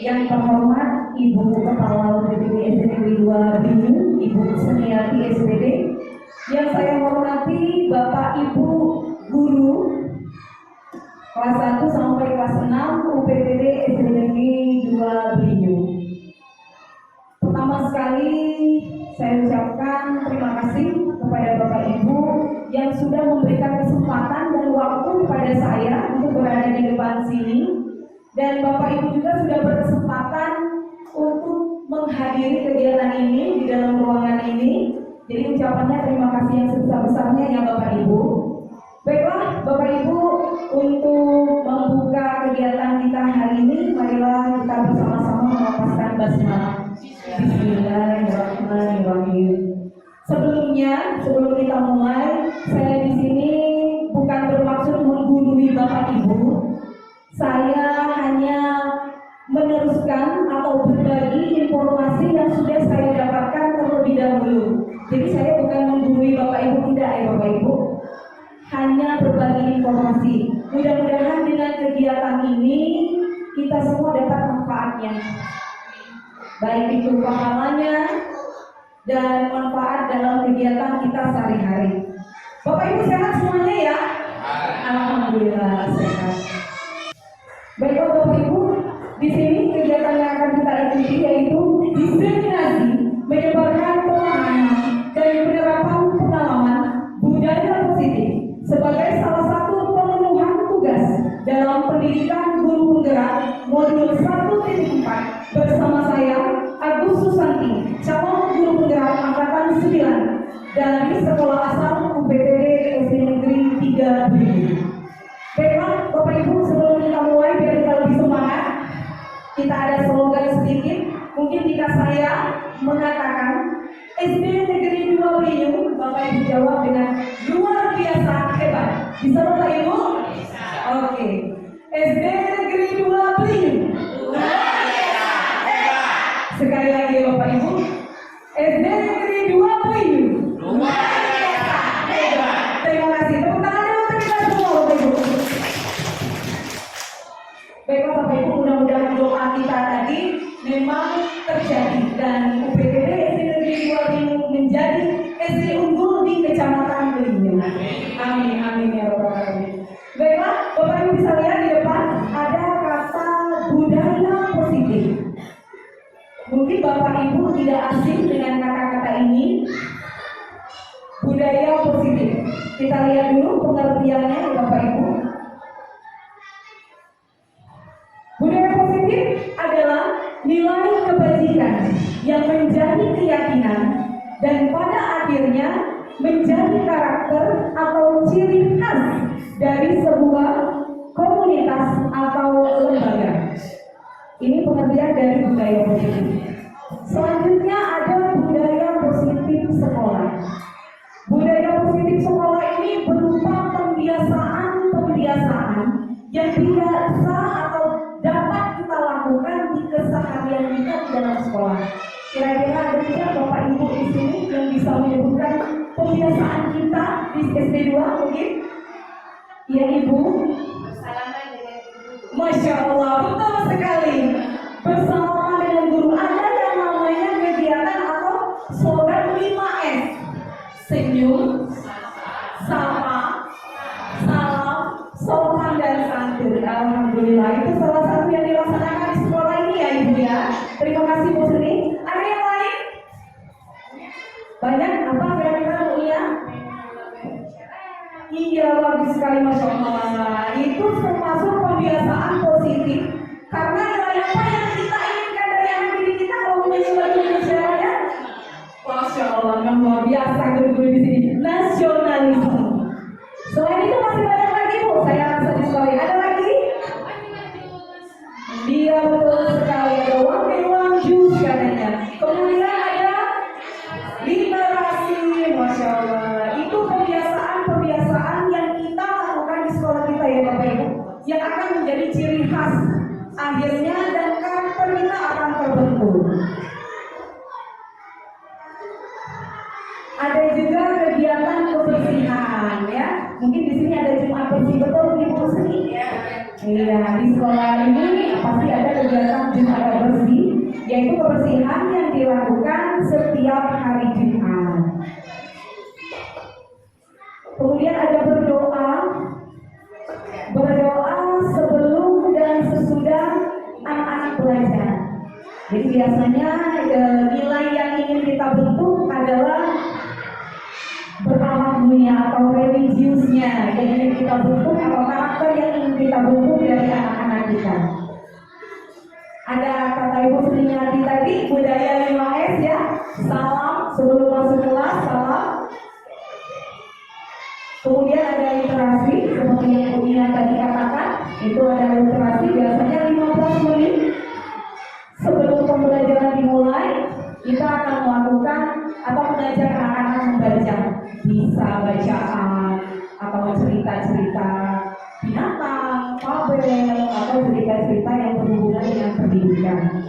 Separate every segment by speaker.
Speaker 1: Yang terhormat Ibu Kepala BPD SMP 2 Binjai, Ibu Seniati SPD. Yang saya hormati Bapak Ibu Guru kelas 1 sampai kelas 6 UPTD SMP 2 Binjai. Pertama sekali saya ucapkan terima kasih kepada Bapak Ibu yang sudah memberikan kesempatan dan waktu kepada saya untuk berada di depan sini, dan Bapak Ibu juga sudah berkesempatan untuk menghadiri kegiatan ini di dalam ruangan ini. Jadi ucapannya terima kasih yang sebesar-besarnya ya Bapak Ibu. Baiklah Bapak Ibu, untuk membuka kegiatan kita hari ini, marilah kita bersama-sama melafazkan basmalah. Bismillahirrahmanirrahim. Sebelum kita mulai, saya di sini bukan bermaksud menggurui Bapak Ibu. Saya hanya meneruskan atau berbagi informasi yang sudah saya dapatkan terlebih dahulu. Jadi saya bukan menggurui Bapak Ibu, tidak ya Bapak Ibu. Hanya berbagi informasi. Mudah-mudahan dengan kegiatan ini kita semua dapat manfaatnya. Baik itu pahalanya dan manfaat dalam kegiatan kita sehari-hari. Bapak Ibu sehat semuanya ya? Alhamdulillah sehat. Baiklah Bapak Ibu, di sini kegiatan yang akan kita ikuti yaitu diseminasi menyebarkan pemahaman dan penerapan pengalaman budaya positif sebagai salah satu pemenuhan tugas dalam pendidikan guru penggerak modul 1.4 bersama saya Agus Susanti, calon guru penggerak angkatan 9 dari sekolah asal UPTD SD Negeri 3 Binjai. Baiklah Bapak Ibu, sebelum kita mulai biar kita lebih semangat, kita ada slogan sedikit. Mungkin jika saya mengatakan SD Negeri 2 Binjai, Bapak Ibu jawab dengan luar biasa hebat. Bisa Bapak Ibu? Oke. SD Negeri 2 Binjai. Sekali lagi Bapak Ibu, SD Negeri 2 Binjai. Luar biasa hebat. Terima kasih. Tepuk tangan dulu untuk kita semua Bapak Ibu. Baiklah Bapak Ibu, mudah-mudahan doa kita tadi memang terjadi dan UPTD SD Negeri 2 Binjai menjadi SD unggul di Kecamatan Binjai. Amin, amin ya Rabbal Alamin. Baiklah Bapak Ibu, bisa lihat di depan ada kata budaya positif. Mungkin Bapak Ibu tidak asing dengan kata-kata ini. Budaya positif. Kita lihat dulu pengertiannya Bapak Ibu. Budaya positif adalah nilai kebajikan yang menjadi keyakinan dan pada akhirnya menjadi karakter atau ciri khas dari sebuah komunitas atau lembaga. Ini pengertian dari budaya positif. Selanjutnya ada budaya positif sekolah. Budaya positif sekolah ini berupa pembiasaan yang biasa atau dapat kita lakukan di keseharian kita di dalam sekolah. Kira-kira ada tidak Bapak Ibu di sini yang bisa menyebutkan pembiasaan kita di SD 2 mungkin? Ya Ibu. Bersalaman dengan guru. Masya Allah, betul sekali. Bersalaman dengan guru. Ada yang namanya kegiatan atau slogan 5S. Senyum, sapa, salam, sopan dan santun. Alhamdulillah, itu salah satu yang dilaksanakan di sekolah ini ya Ibu ya. Terima kasih Bu Sri. Ada yang lain? Banyak? Apa kira-kira Bu ya? Iya, bagus sekali Masya Allah. Itu termasuk pembiasaan positif. Karena nilai apa yang kita inginkan dari anak didik kita kalau menjadi lagu Indonesia Raya? Masya Allah, luar biasa guru-guru di sini. Nasionalisme. Selain itu masih banyak lagi Bu. Saya rasa di sekolah ada lagi? Dia betul sekali. Ada one jus katanya. Kemudian ada literasi. Masya Allah. Itu pembiasaan yang kita lakukan di sekolah kita ya Bapak Ibu, yang akan menjadi ciri khas akhirnya dan karakter kita akan terbentuk. Ada juga kegiatan kebersihan ya. Mungkin di sini ada Jumat bersih, betul Ibu Sri? Iya. Di sekolah ini apa pasti ada kegiatan Jumat bersih, yaitu kebersihan yang dilakukan setiap hari Jumat. Kemudian ada berdoa sebelum dan sesudah anak-anak belajar. Jadi biasanya nilai yang ingin kita bentuk adalah berakhlaknya atau religiusnya yang ingin kita bentuk, atau karakter yang ingin kita bentuk dari anak-anak kita. Ada kata Ibu Suliati tadi, budaya 5S ya. Salam sebelum masuk kelas, salam. Kemudian ada literasi, seperti yang Bu Ina tadi katakan, itu ada literasi biasanya 15 menit sebelum pembelajaran dimulai. Kita akan melakukan atau mengajak anak-anak membaca, bisa bacaan atau cerita-cerita binatang, fabel, atau cerita-cerita yang berhubungan dengan pendidikan.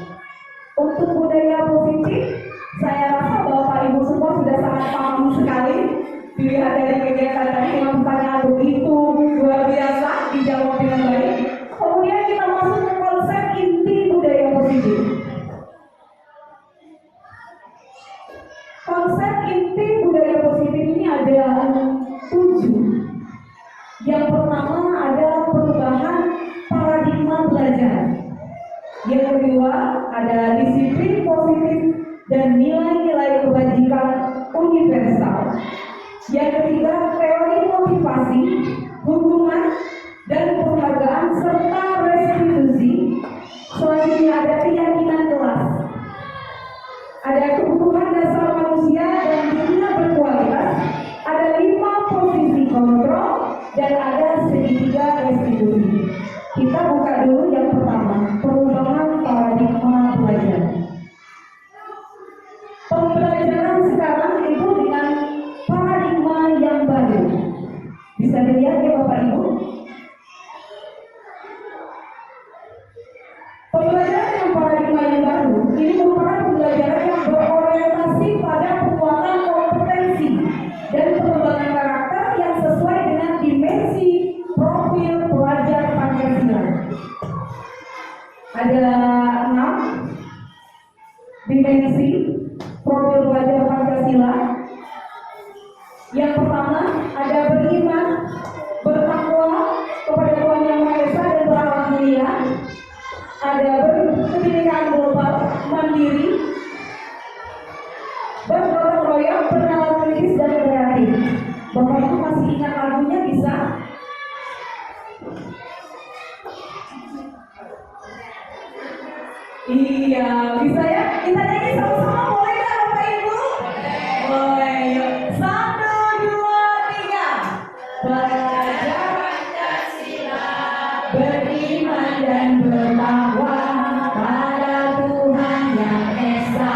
Speaker 1: Untuk budaya positif, saya rasa Bapak Ibu semua sudah sangat paham sekali. Dilihat dari kegiatan tadi dengan pertanyaan begitu luar biasa, dijawab dengan baik. Kemudian kita masuk ke konsep inti budaya positif. Konsep inti budaya positif ini ada 7. Yang pertama adalah perubahan paradigma belajar. Yang kedua ada disiplin positif dan nilai-nilai kebajikan universal. Yang ketiga, teori motivasi, hubungan, dan penghargaan serta restitusi. Selanjutnya ada keyakinan kelas. Ada kebutuhan dasar manusia dan dunia berkualitas. Ada 5 posisi kontrol dan ada segitiga restitusi. Kita buka dulu yang pertama, perubahan paradigma belajar. Pembelajaran sekarang itu dengan paradigma yang baru. Bisa dilihat ya Bapak Ibu. Pembelajaran dengan paradigma yang baru ini merupakan pembelajaran yang berorientasi pada penguatan kompetensi dan pengembangan karakter yang sesuai dengan dimensi profil pelajar Pancasila. Ada 6 dimensi profil pelajar Pancasila. Yang pertama ada beriman, bertakwa kepada Tuhan Yang Maha Esa dan berakhlak mulia. Ada berkebinekaan global, mandiri, bergotong royong, bernalar kritis dan kreatif. Bapak Ibu masih ingat lagunya bisa? Iya, bisa ya? Kita nyanyi sama-sama, boleh nggak Bapak Ibu? Boleh, yuk. 1, 2, 3. Belajar Pancasila, beriman dan bertakwa pada Tuhan Yang Esa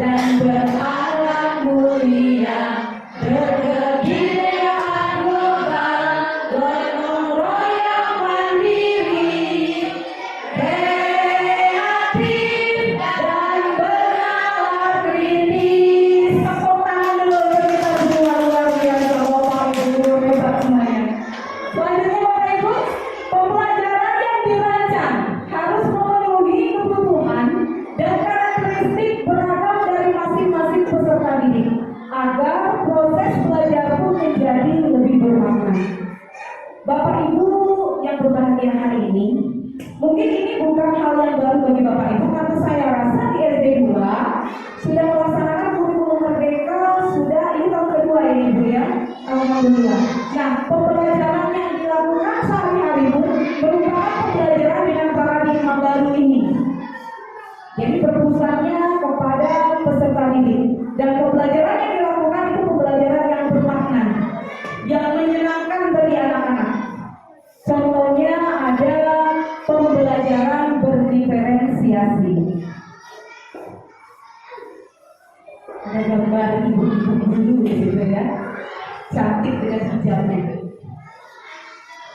Speaker 1: dan berakhlak mulia, berkebinekaan global, gotong royong mandiri, kreatif dan bernalar kritis. Tepuk tangan dulu untuk kita semua, luar biasa Bapak Ibu hebat semuanya. Selanjutnya Bapak Ibu, pembelajaran yang dirancang harus memenuhi kebutuhan dan karakteristik beragam dari masing-masing peserta didik agar proses belajar pun menjadi lebih bermakna. Bapak Ibu yang berbahagia hari ini, mungkin ini bukan hal yang baru bagi Bapak Ibu, karena saya rasa di SD 2 sudah melaksanakan kurikulum merdeka, sudah ini tahun kedua ya Ibu ya, alhamdulillah. Nah, pembelajaran yang dilakukan sehari-hari merupakan pembelajaran dengan paradigma baru ini. Jadi berpusatnya kepada peserta didik, dan pembelajaran yang dilakukan itu pembelajaran yang bermakna, yang menyenangkan bagi anak-anak. Contohnya ada pembelajaran berdiferensiasi. Ada gambar ibu-ibu dulu gitu ya, cantik dengan hijabnya.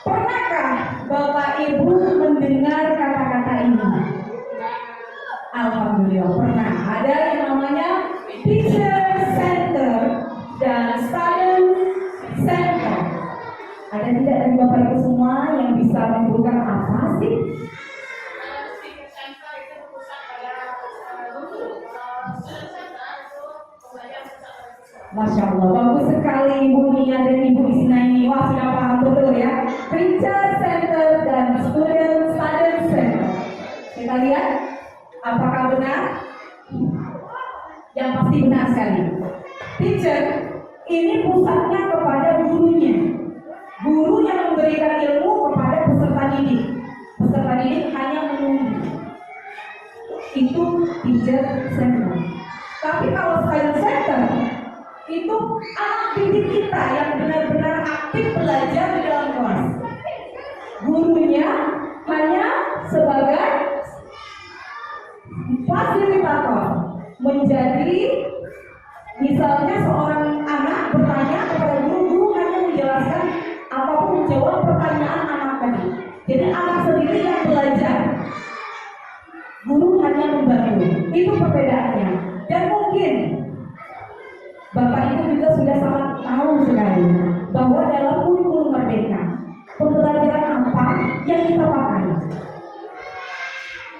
Speaker 1: Pernahkah Bapak Ibu mendengar kata-kata ini? Alhamdulillah pernah. Ada yang namanya Teacher Center dan Student Center. Ada tidak dari Bapak Ibu semua yang bisa membuka apa sih? Masya Allah, bagus sekali Ibu Nia dan Ibu Isna ini. Wah, sudah paham betul ya. Teacher Center dan Student Center. Kita lihat apakah benar? Yang pasti benar sekali. Teacher ini pusatnya kepada gurunya. Guru yang memberikan ilmu kepada peserta didik. Peserta didik hanya menunggu. Itu teacher center. Tapi kalau student center itu anak didik kita yang benar-benar aktif belajar di dalam kelas. Gurunya hanya sebagai fasilitator, menjadi misalnya seorang anak bertanya kepada guru hanya menjelaskan ataupun menjawab pertanyaan anak tadi. Jadi anak sendiri yang belajar, guru hanya membantu. Itu perbedaannya. Dan mungkin Bapak Ibu juga sudah sangat tahu sekali bahwa dalam kurikulum Merdeka pembelajaran apa yang kita pakai?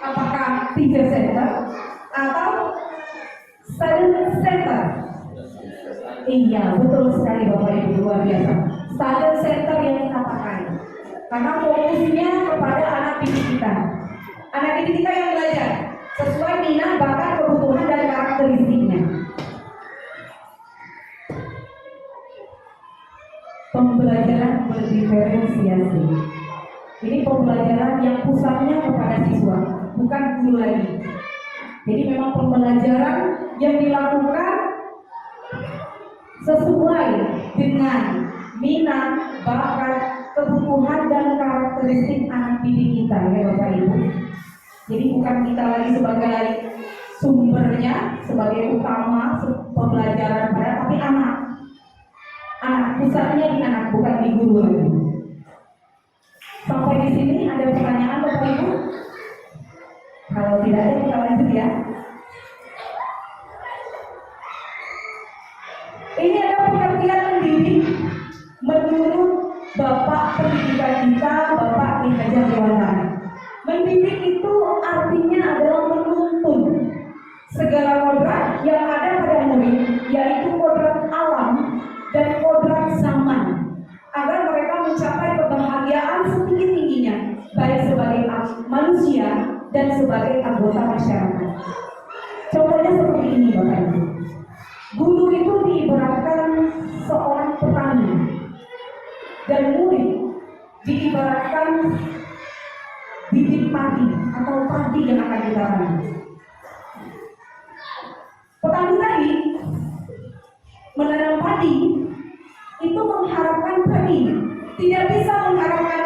Speaker 1: Apakah teacher center atau student center? Iya, betul sekali Bapak Ibu, luar biasa. Student center yang kita pakai karena fokusnya kepada anak didik kita. Anak didik kita yang belajar sesuai minat, bakat, kebutuhan dan karakteristiknya. Pembelajaran berdiferensiasi. Ini pembelajaran yang pusatnya kepada siswa, bukan guru lagi. Jadi memang pembelajaran yang dilakukan sesuai dengan minat, bakat, kebutuhan dan karakteristik anak didik kita, ya Bapak Ibu. Jadi bukan kita lagi sebagai sumbernya, sebagai utama pembelajaran pada, tapi anak. Anak, pusatnya di anak, bukan di guru. Sampai di sini ada pertanyaan Bapak Ibu? Kalau tidak ada kita lanjut ya. Ini ada pengertian mendidik menurut Bapak Pendidikan kita, Bapak Ki Hajar Dewantara. Mendidik itu artinya adalah menuntun segala kodrat yang ada pada murid, yaitu kodrat alam dan kodrat zaman, agar mereka mencapai kebahagiaan setinggi-tingginya, baik sebagai manusia dan sebagai anggota masyarakat. Contohnya seperti ini Bapak Ibu. Guru itu diibaratkan seorang petani dan murid diibaratkan bibit padi atau padi yang akan ditanam. Petani tadi menanam padi itu mengharapkan padi, tidak bisa mengharapkan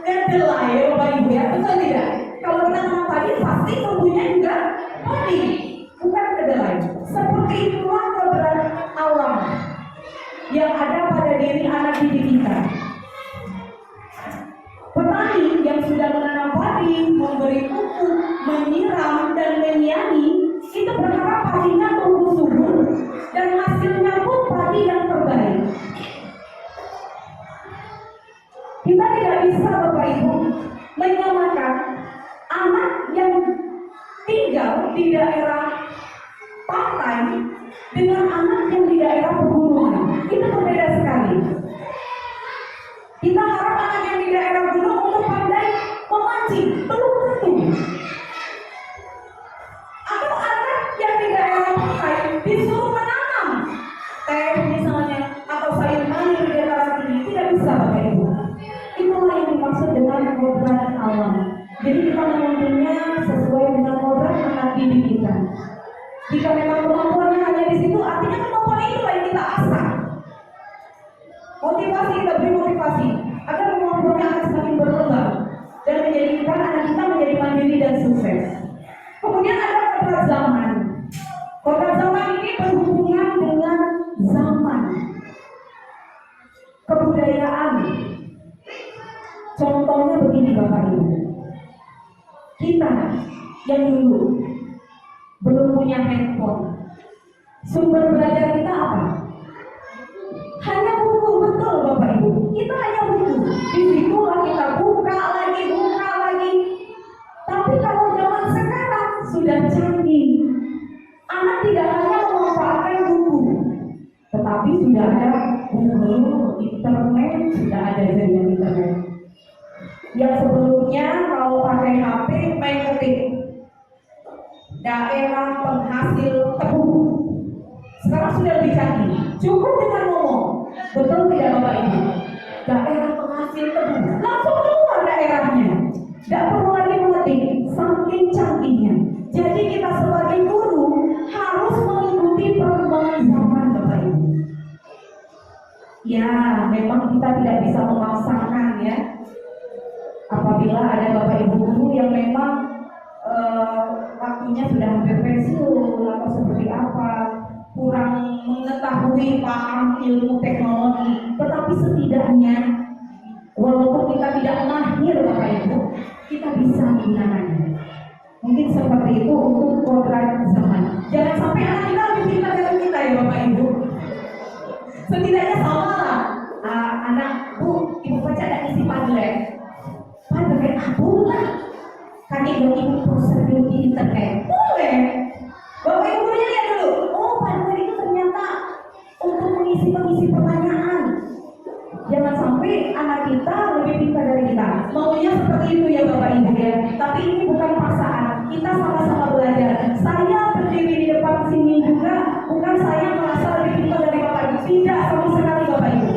Speaker 1: kedelai ya Bapak Ibu ya, betul tidak? Kalau kita tanam padi pasti tumbuhnya juga padi, bukan kedelai. Seperti itulah kodrat alam yang ada pada diri anak didik kita. Petani yang sudah menanam padi, memberi pupuk, menyiram dan menyiani, itu berharap padinya tumbuh subur dan hasilnya pun padi yang terbaik. Kita tidak bisa Bapak Ibu menyamakan anak yang tinggal di daerah pantai dengan anak yang di daerah pegunungan. Itu berbeda sekali. Kita harap anak yang di daerah gunung untuk pandai memancing, belum tentu. Atau anak yang di daerah pantai disuruh menanam teh misalnya atau sayur mayur di daerah ini, tidak bisa Bapak Ibu. Itulah yang dimaksud dengan kodrat alam. Jadi kita menuntunnya sesuai dengan kodrat anak didik kita. Jika memang kemampuannya hanya di situ, artinya kemampuan itu yang kita asah. Motivasi, kita beri motivasi agar kemampuannya akan semakin berkembang dan menjadikan anak kita menjadi mandiri dan sukses. Kemudian ada kodrat zaman. Kodrat zaman ini berhubungan dengan zaman, kebudayaan. Contohnya begini Bapak Ibu, kita yang dulu belum punya handphone, sumber belajar kita apa? Hanya buku, betul Bapak Ibu. Kita hanya buku. Di situlah kita buka lagi. Tapi kalau zaman sekarang sudah canggih. Anak tidak hanya memanfaatkan buku, daerah penghasil tebu. Sekarang sudah lebih canggih. Cukup dengan ngomong, betul tidak Bapak Ibu? Daerah penghasil tebu, langsung keluar daerahnya. Tidak perlu lagi mengetik, saking canggihnya. Jadi kita sebagai guru harus mengikuti perkembangan zaman Bapak Ibu. Ya, memang kita tidak bisa memaksakan ya. Apabila ada Bapak Ibu guru yang memang waktunya sudah hampir pensiun atau seperti apa, kurang mengetahui paham ilmu teknologi, tetapi setidaknya walaupun kita tidak mahir Bapak Ibu, kita bisa menggunakannya. Mungkin seperti itu untuk kodrat zaman. Jangan sampai anak kita lebih pintar dari kita ya Bapak Ibu. Setidaknya sama lah. Anak Bu, Ibu baca ada isi Padlet. Padlet aku lah. Kaki dong Ibu prosedur di internet. Boleh. Bapak Ibu lihat dulu. Oh, Padlet itu ternyata untuk mengisi pertanyaan. Jangan sampai anak kita lebih pintar dari kita. Maunya seperti itu ya Bapak Ibu ya. Tapi ini bukan paksaan. Kita sama-sama belajar. Saya berdiri di depan sini juga bukan saya merasa lebih pintar dari Bapak Ibu. Tidak sama sekali Bapak Ibu.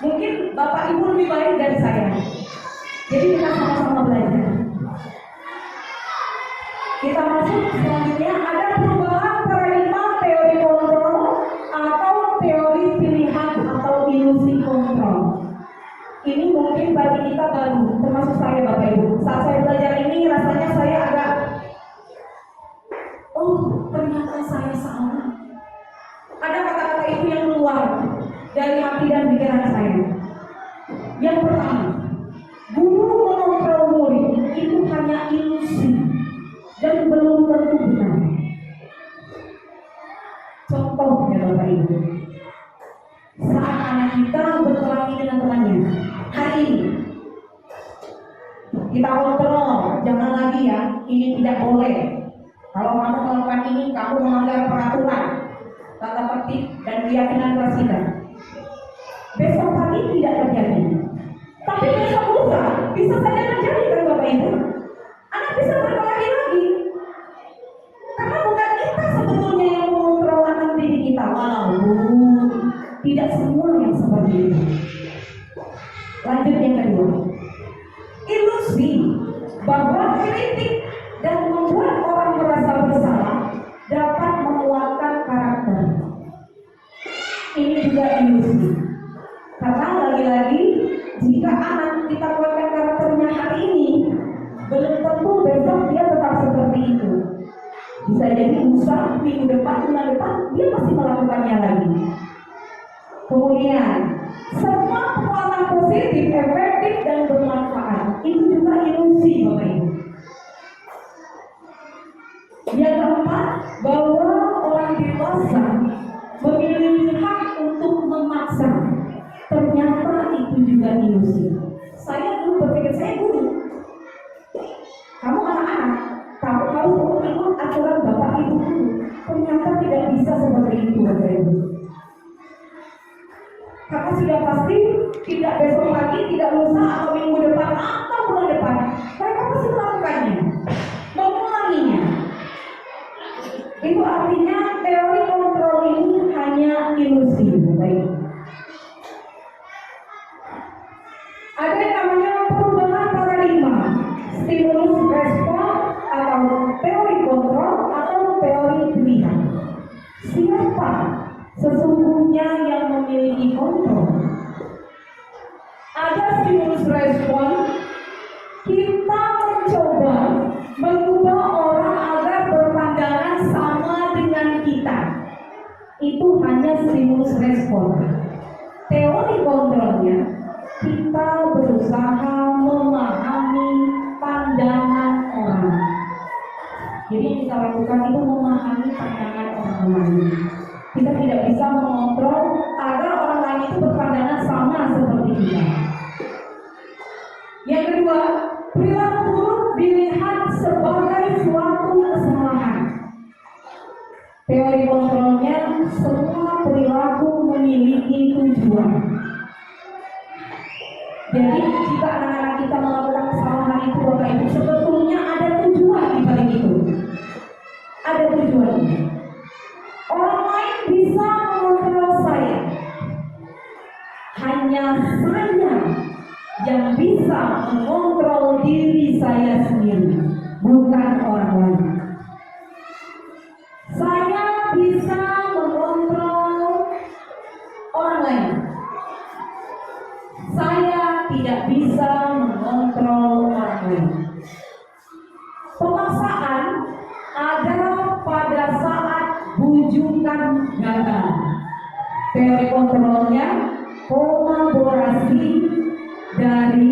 Speaker 1: Mungkin Bapak Ibu lebih baik dari saya. Jadi kita sama-sama belajar. Kita masuk selanjutnya, ada perubahan paradigma teori kontrol atau teori pilihan atau ilusi kontrol. Ini mungkin bagi kita baru, termasuk saya Bapak Ibu. Saat saya belajar ini rasanya saya agak, oh ternyata saya salah. Ada kata-kata itu yang keluar dari hati dan pikiran saya. Yang pertama, guru mengontrol murid itu hanya ilusi dan belum tentu benar. Contohnya Bapak Ibu, saat anak kita berkelahi dengan temannya, hari ini kita kontrol, jangan lagi ya, ini tidak boleh. Kalau kamu melakukan ini, kamu melanggar peraturan, tata tertib dan keyakinan kelas kita. Besok pagi tidak terjadi, tapi besok lusa bisa saja terjadi kan Bapak Ibu. Anak bisa berkelahi lagi, karena bukan kita sebetulnya yang mengontrol anak didik kita. Walaupun tidak semua yang seperti itu. Lanjut yang kedua, ilusi bahwa kritik dan membuat orang merasa bersalah dapat menguatkan karakter. Ini juga ilusi. Karena lagi-lagi jika anak kita kuatkan karakternya hari ini, belum tentu besok dia tetap seperti itu. Bisa jadi lusa, minggu depan, bulan depan dia masih melakukannya lagi. Kemudian semua penguatan positif, efektif dan bermanfaat itu juga ilusi Bapak Ibu. Yang keempat, bahwa orang dewasa memiliki hak untuk memaksa. Ternyata itu juga ilusi. Saya dulu berpikir, saya guru, kamu anak-anak, kamu harus ikut aturan Bapak Ibu dulu. Ternyata tidak bisa seperti itu Bapak Ibu. Karena sudah pasti tidak besok lagi, tidak lusa atau minggu depan atau bulan depan, mereka pasti melakukannya, mengulanginya. Itu artinya teori kontrol ini hanya ilusi. Baik. Ada yang namanya perubahan paradigma, stimulus respon atau teori kontrol atau teori pilihan. Siapa sesungguhnya yang memiliki kontrol? Ada stimulus respon, kita mencoba mengubah orang agar berpandangan sama dengan kita. Itu hanya stimulus respon. Teori kontrolnya, kita berusaha memahami pandangan orang. Jadi yang kita lakukan itu memahami pandangan orang lain. Kita tidak bisa mengontrol agar orang lain itu berpandangan sama seperti kita. Yang kedua, perilaku buruk dilihat sebagai suatu kesalahan. Teori kontrolnya, semua perilaku memiliki tujuan. Jadi jika anak-anak kita melakukan kesalahan itu Bapak Ibu, sebetulnya ada tujuan di balik itu. mengontrol diri saya sendiri, bukan orang lain. Saya bisa mengontrol orang lain. Saya tidak bisa mengontrol orang lain. Pemaksaan adalah pada saat bujukan gagal. Teori kontrolnya kolaborasi dari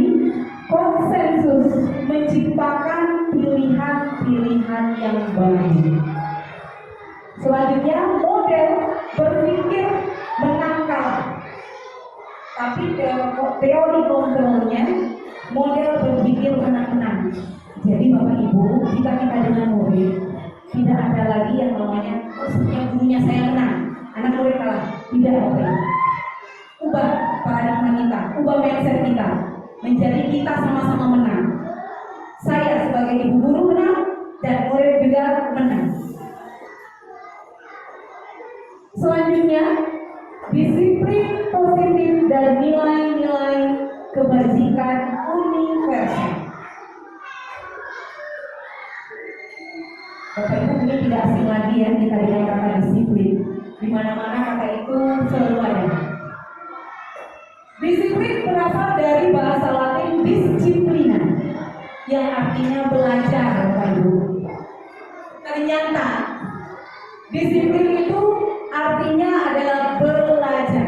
Speaker 1: konsensus menciptakan pilihan-pilihan yang baik. Selanjutnya model berpikir menangkal. Tapi teori kontrolnya model berpikir menang-menang. Jadi Bapak Ibu, jika kita dengan murid, tidak ada lagi yang namanya yang gurunya saya menang, anak murid kalah. Tidak, Bapak Ibu. Ubah paradigma kita, ubah mindset kita, menjadi kita sama-sama menang. Saya sebagai ibu guru menang dan murid juga menang. Selanjutnya, disiplin positif dan nilai-nilai kebajikan universal. Bapak Ibu ini tidak asing lagi ya kita dengan kata disiplin. Di mana-mana kata itu selalu ada. Disiplin berasal dari bahasa Latin disciplina, yang artinya belajar, Bapak Ibu. Ternyata disiplin itu artinya adalah belajar.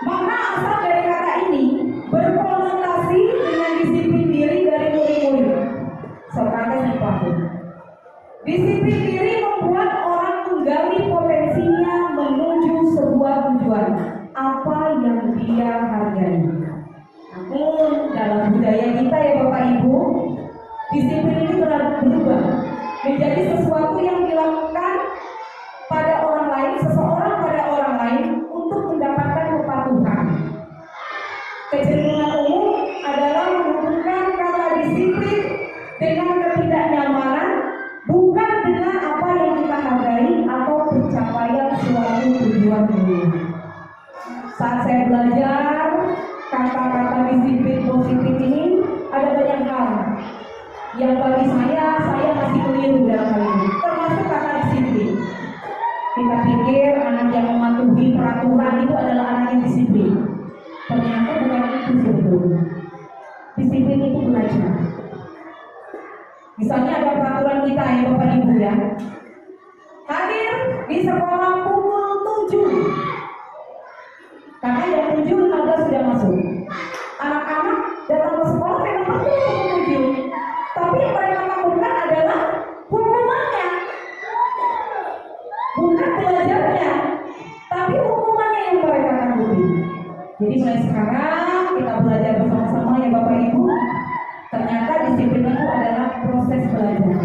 Speaker 1: Makna asal dari kata ini berkonotasi dengan disiplin diri dari murid-murid. Sokrates dan Plato. Disiplin diri membuat orang menggali potensinya menuju sebuah tujuan apa yang dia hargai. Namun dalam budaya kita ya Bapak Ibu, disiplin ini berubah menjadi sesuatu yang dilakukan pada orang lain, seseorang pada orang lain untuk mendapatkan kepatuhan. Kecenderungan umum adalah menghubungkan kata disiplin dengan ketidaknyamanan, bukan dengan apa yang kita hargai atau pencapaian suatu tujuan dunia. Saat saya belajar kata-kata disiplin positif ini, ada banyak hal yang bagi saya masih keliru dalam hal ini, termasuk kata disiplin. Kita pikir anak yang mematuhi peraturan itu adalah anak yang disiplin. Ternyata bukan itu sebetulnya. Disiplin itu belajar. Misalnya ada peraturan kita ya Bapak Ibu ya, hadir di sekolah pukul 7. Karena jam 7.15 sudah masuk. Anak-anak datang ke sekolah memang betul pukul 7. Tapi yang mereka lakukan adalah hukumannya, bukan belajarnya, tapi hukumannya yang mereka tangguhi. Jadi mulai sekarang kita belajar bersama-sama ya Bapak Ibu. Ternyata disiplin itu adalah proses belajar.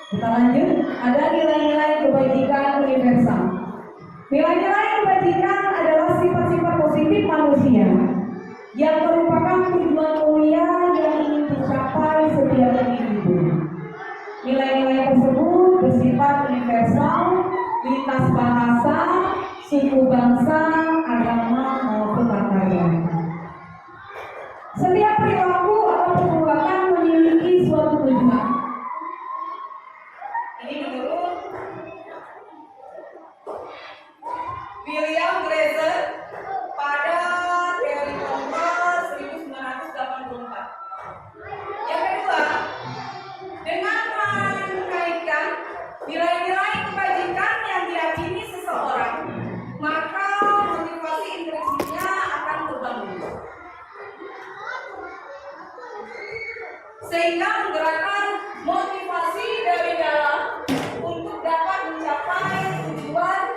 Speaker 1: Kita lanjut, ada nilai-nilai kebajikan universal. Nilai-nilai kebajikan adalah sifat-sifat positif manusia yang merupakan tujuan mulia yang ingin dicapai setiap individu. Nilai-nilai tersebut bersifat universal, lintas bahasa, suku bangsa, agama maupun latar belakang. Setiap perilaku atau perbuatan memiliki suatu tujuan. Ini menurut William Glaser pada teori kontrol 1984. Yang kedua, dengan mengaitkan nilai-nilai kebajikan yang diyakini seseorang, maka motivasi intrinsiknya akan terbangun, sehingga menggerakkan motivasi dari dalam untuk dapat mencapai tujuan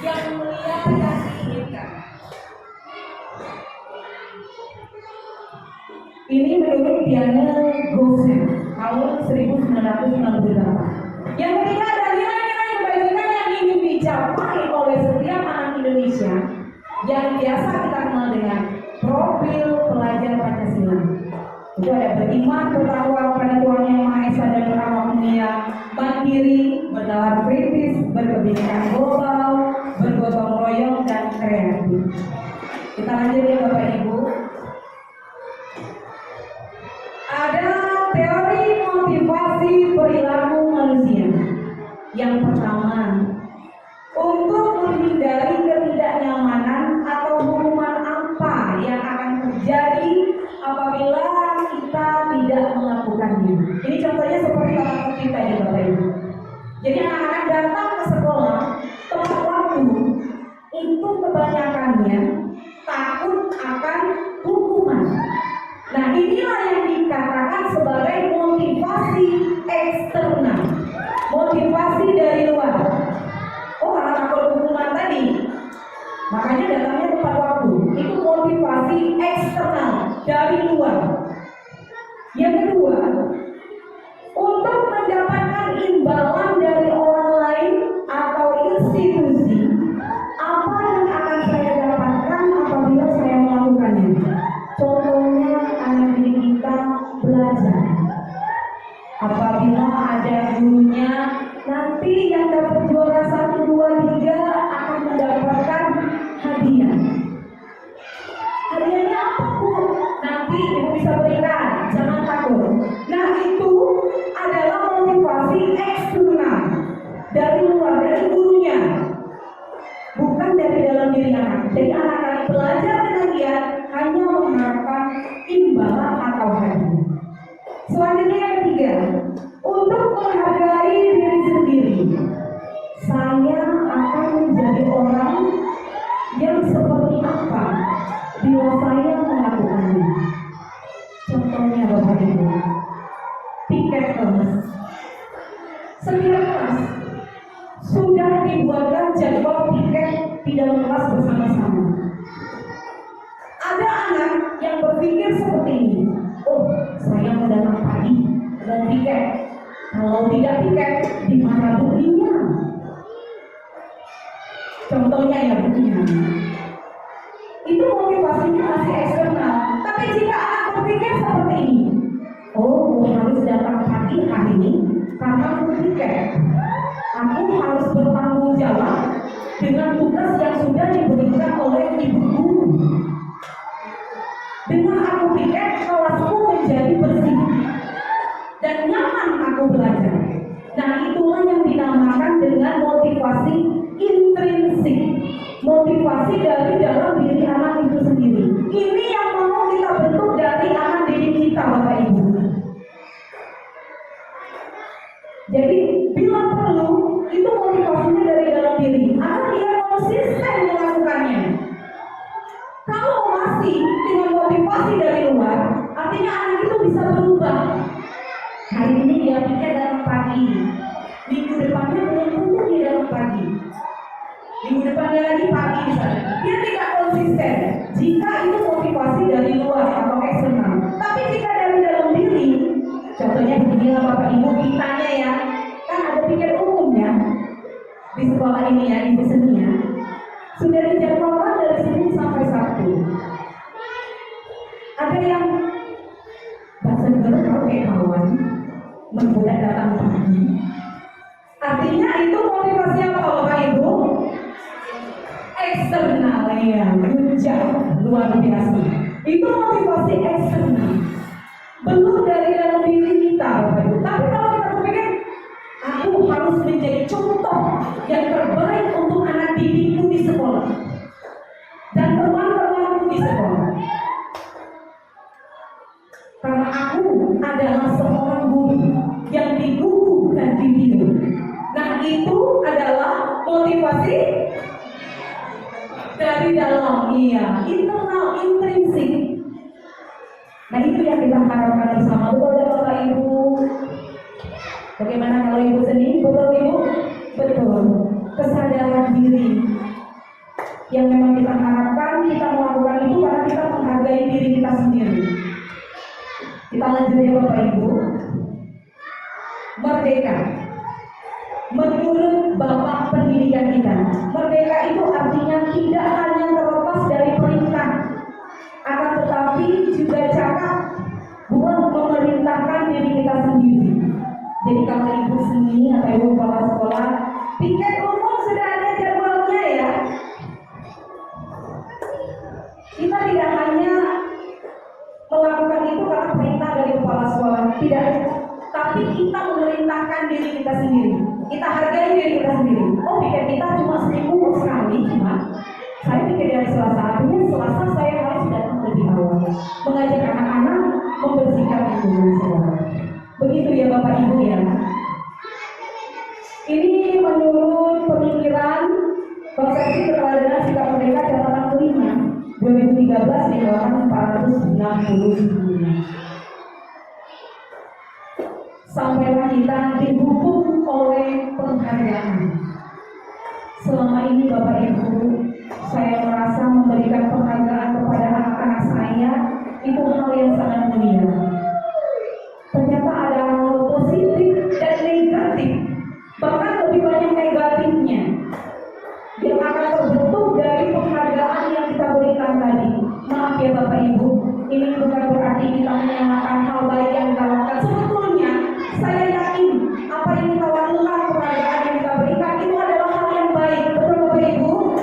Speaker 1: yang mulia yang diinginkan. Ini menurut Diana Gosen tahun 1998. Yang ketiga ada nilai-nilai kebajikan yang ingin dicapai oleh setiap anak Indonesia yang biasa kita kenal dengan profil pelajar Pancasila. Itu ada beriman, bertakwa kepada Tuhan Yang Maha Esa dan berakhlak mulia, mandiri, bernalar kritis, berkebinekaan global, bergotong royong dan kreatif. Kita lanjut ya Bapak Ibu. Ada teori motivasi perilaku manusia. Yang pertama, untuk menghindari ketidaknyamanan atau hukuman apa yang akan terjadi apabila kita tidak melakukannya. Ini contohnya seperti orang kita ya Bapak Ibu. Jadi anak-anak datang ke sekolah tepat waktu, itu kebanyakannya takut akan hukuman. Nah, inilah yang dikatakan sebagai motivasi eksternal, motivasi dari luar. Oh, karena takut hukuman tadi, makanya datangnya tepat waktu. Itu motivasi eksternal dari luar. Yang kedua, untuk mendapatkan imbalan dari orang lain atau institusi, apa yang akan saya dapatkan apabila saya melakukannya? Contohnya anak didik kita belajar. Apabila ada gurunya, nanti yang dapat juara 1, 2, 3 akan mendapatkan hadiah. Hadiahnya apa Bu? Nanti Ibu bisa berikan, jangan takut. Nah, itu adalah motivasi eksternal dari luar, dari gurunya, bukan dari dalam diri anak. Jadi anak-anak belajar dengan giat hanya mengharapkan imbalan atau hadiah. Selanjutnya yang ketiga, untuk menghargai diri sendiri. Saya akan menjadi orang yang seperti apa bila saya melakukannya. Contohnya Bapak Ibu, tiket kelas. Setiap kelas sudah dibuatkan jadwal tiket di dalam kelas bersama-sama. Ada anak yang berpikir seperti ini, oh saya mau datang pagi, mau tiket. Kalau tidak tiket, di mana belinya? Contohnya ya belinya. Itu motivasinya masih eksternal. Tapi jika anak berpikir seperti ini, oh harus datang pagi hari ini karena aku tiket. Aku harus bertanggung jawab dengan tugas yang sudah diberikan oleh ibu guru. Dengan aku tiket, kelasku menjadi bersih dan nyaman aku belajar. Nah, itulah yang dinamakan dengan motivasi intrinsik, motivasi dari dalam diri anak itu sendiri. Ini yang mau kita bentuk dari anak didik kita, Bapak Ibu. Jadi bila perlu, itu motivasinya dari dalam diri, agar dia konsisten melakukannya. Kalau masih dengan motivasi dari luar, artinya anak itu bisa berubah. Hari ini dia pikir dalam pagi, minggu depannya belum tentu dia dalam pagi, minggu depannya lagi pagi misalnya. Dia tidak konsisten jika itu motivasi dari luar atau eksternal. Tapi jika dari dalam diri, contohnya beginilah Bapak Ibu, kitanya ya, kan ada pikir umumnya di sekolah ini ya, ibu seni ya, sudah dijadwalkan dari Senin sampai Sabtu. Ada yang bahasa negara kalau kayak kawan menggoda datang pagi. Artinya itu motivasi apa Bapak Ibu? Eksternal ya, luar biasa. Itu motivasi eksternal. Belum dari dalam diri kita Bapak Ibu. Tapi kalau kita berpikir, aku harus menjadi contoh yang terbaik untuk anak didikku di sekolah dan teman-temanku di sekolah. Karena aku adalah seorang guru yang digugu dan dididik. Nah, itu adalah motivasi dari dalam, iya, internal, intrinsik. Nah, itu yang kita harapkan bersama. Betul ya Bapak Ibu? Bagaimana kalau Ibu sendiri? Betul Ibu? Betul. Kesadaran diri yang memang kita harapkan kita melakukan itu karena kita menghargai diri kita sendiri. Kita lanjut ya Bapak Ibu. Merdeka. Menurut Bapak pendidikan kita, merdeka itu artinya tidak hanya terlepas dari perintah, akan tetapi juga cakap, bukan memerintahkan diri kita sendiri. Jadi kalau ibu seni atau ibu kepala sekolah, tiket umum sudah ada jadwalnya ya. Kita tidak hanya melakukan itu karena perintah dari kepala sekolah, tidak. Tapi kita memerintahkan diri kita sendiri. Kita hargai diri kita sendiri. Oh, tiket kita cuma seminggu sekali, cuma saya pikir dari Selasa, artinya Selasa saya harus datang lebih awal, mengajak anak-anak membersihkan itu sekolah. Begitu ya Bapak Ibu ya. Ini menurut pemikiran Konsepsi Keteladanan Sikap Merdeka catatan kelima 2013 di halaman 469. Sampailah kita dihukum oleh penghargaan. Selama ini Bapak Ibu, saya merasa memberikan penghargaan kepada anak-anak saya itu hal yang sangat mulia. Ternyata ada hal positif dan negatif, bahkan lebih banyak negatifnya yang akan terbentuk dari penghargaan yang kita berikan tadi. Maaf ya Bapak Ibu, ini bukan berarti kita menyamakan hal baik yang kita lakukan. Sebetulnya saya yakin apa yang kita lakukan, penghargaan yang kita berikan itu adalah hal yang baik. Betul Bapak Ibu?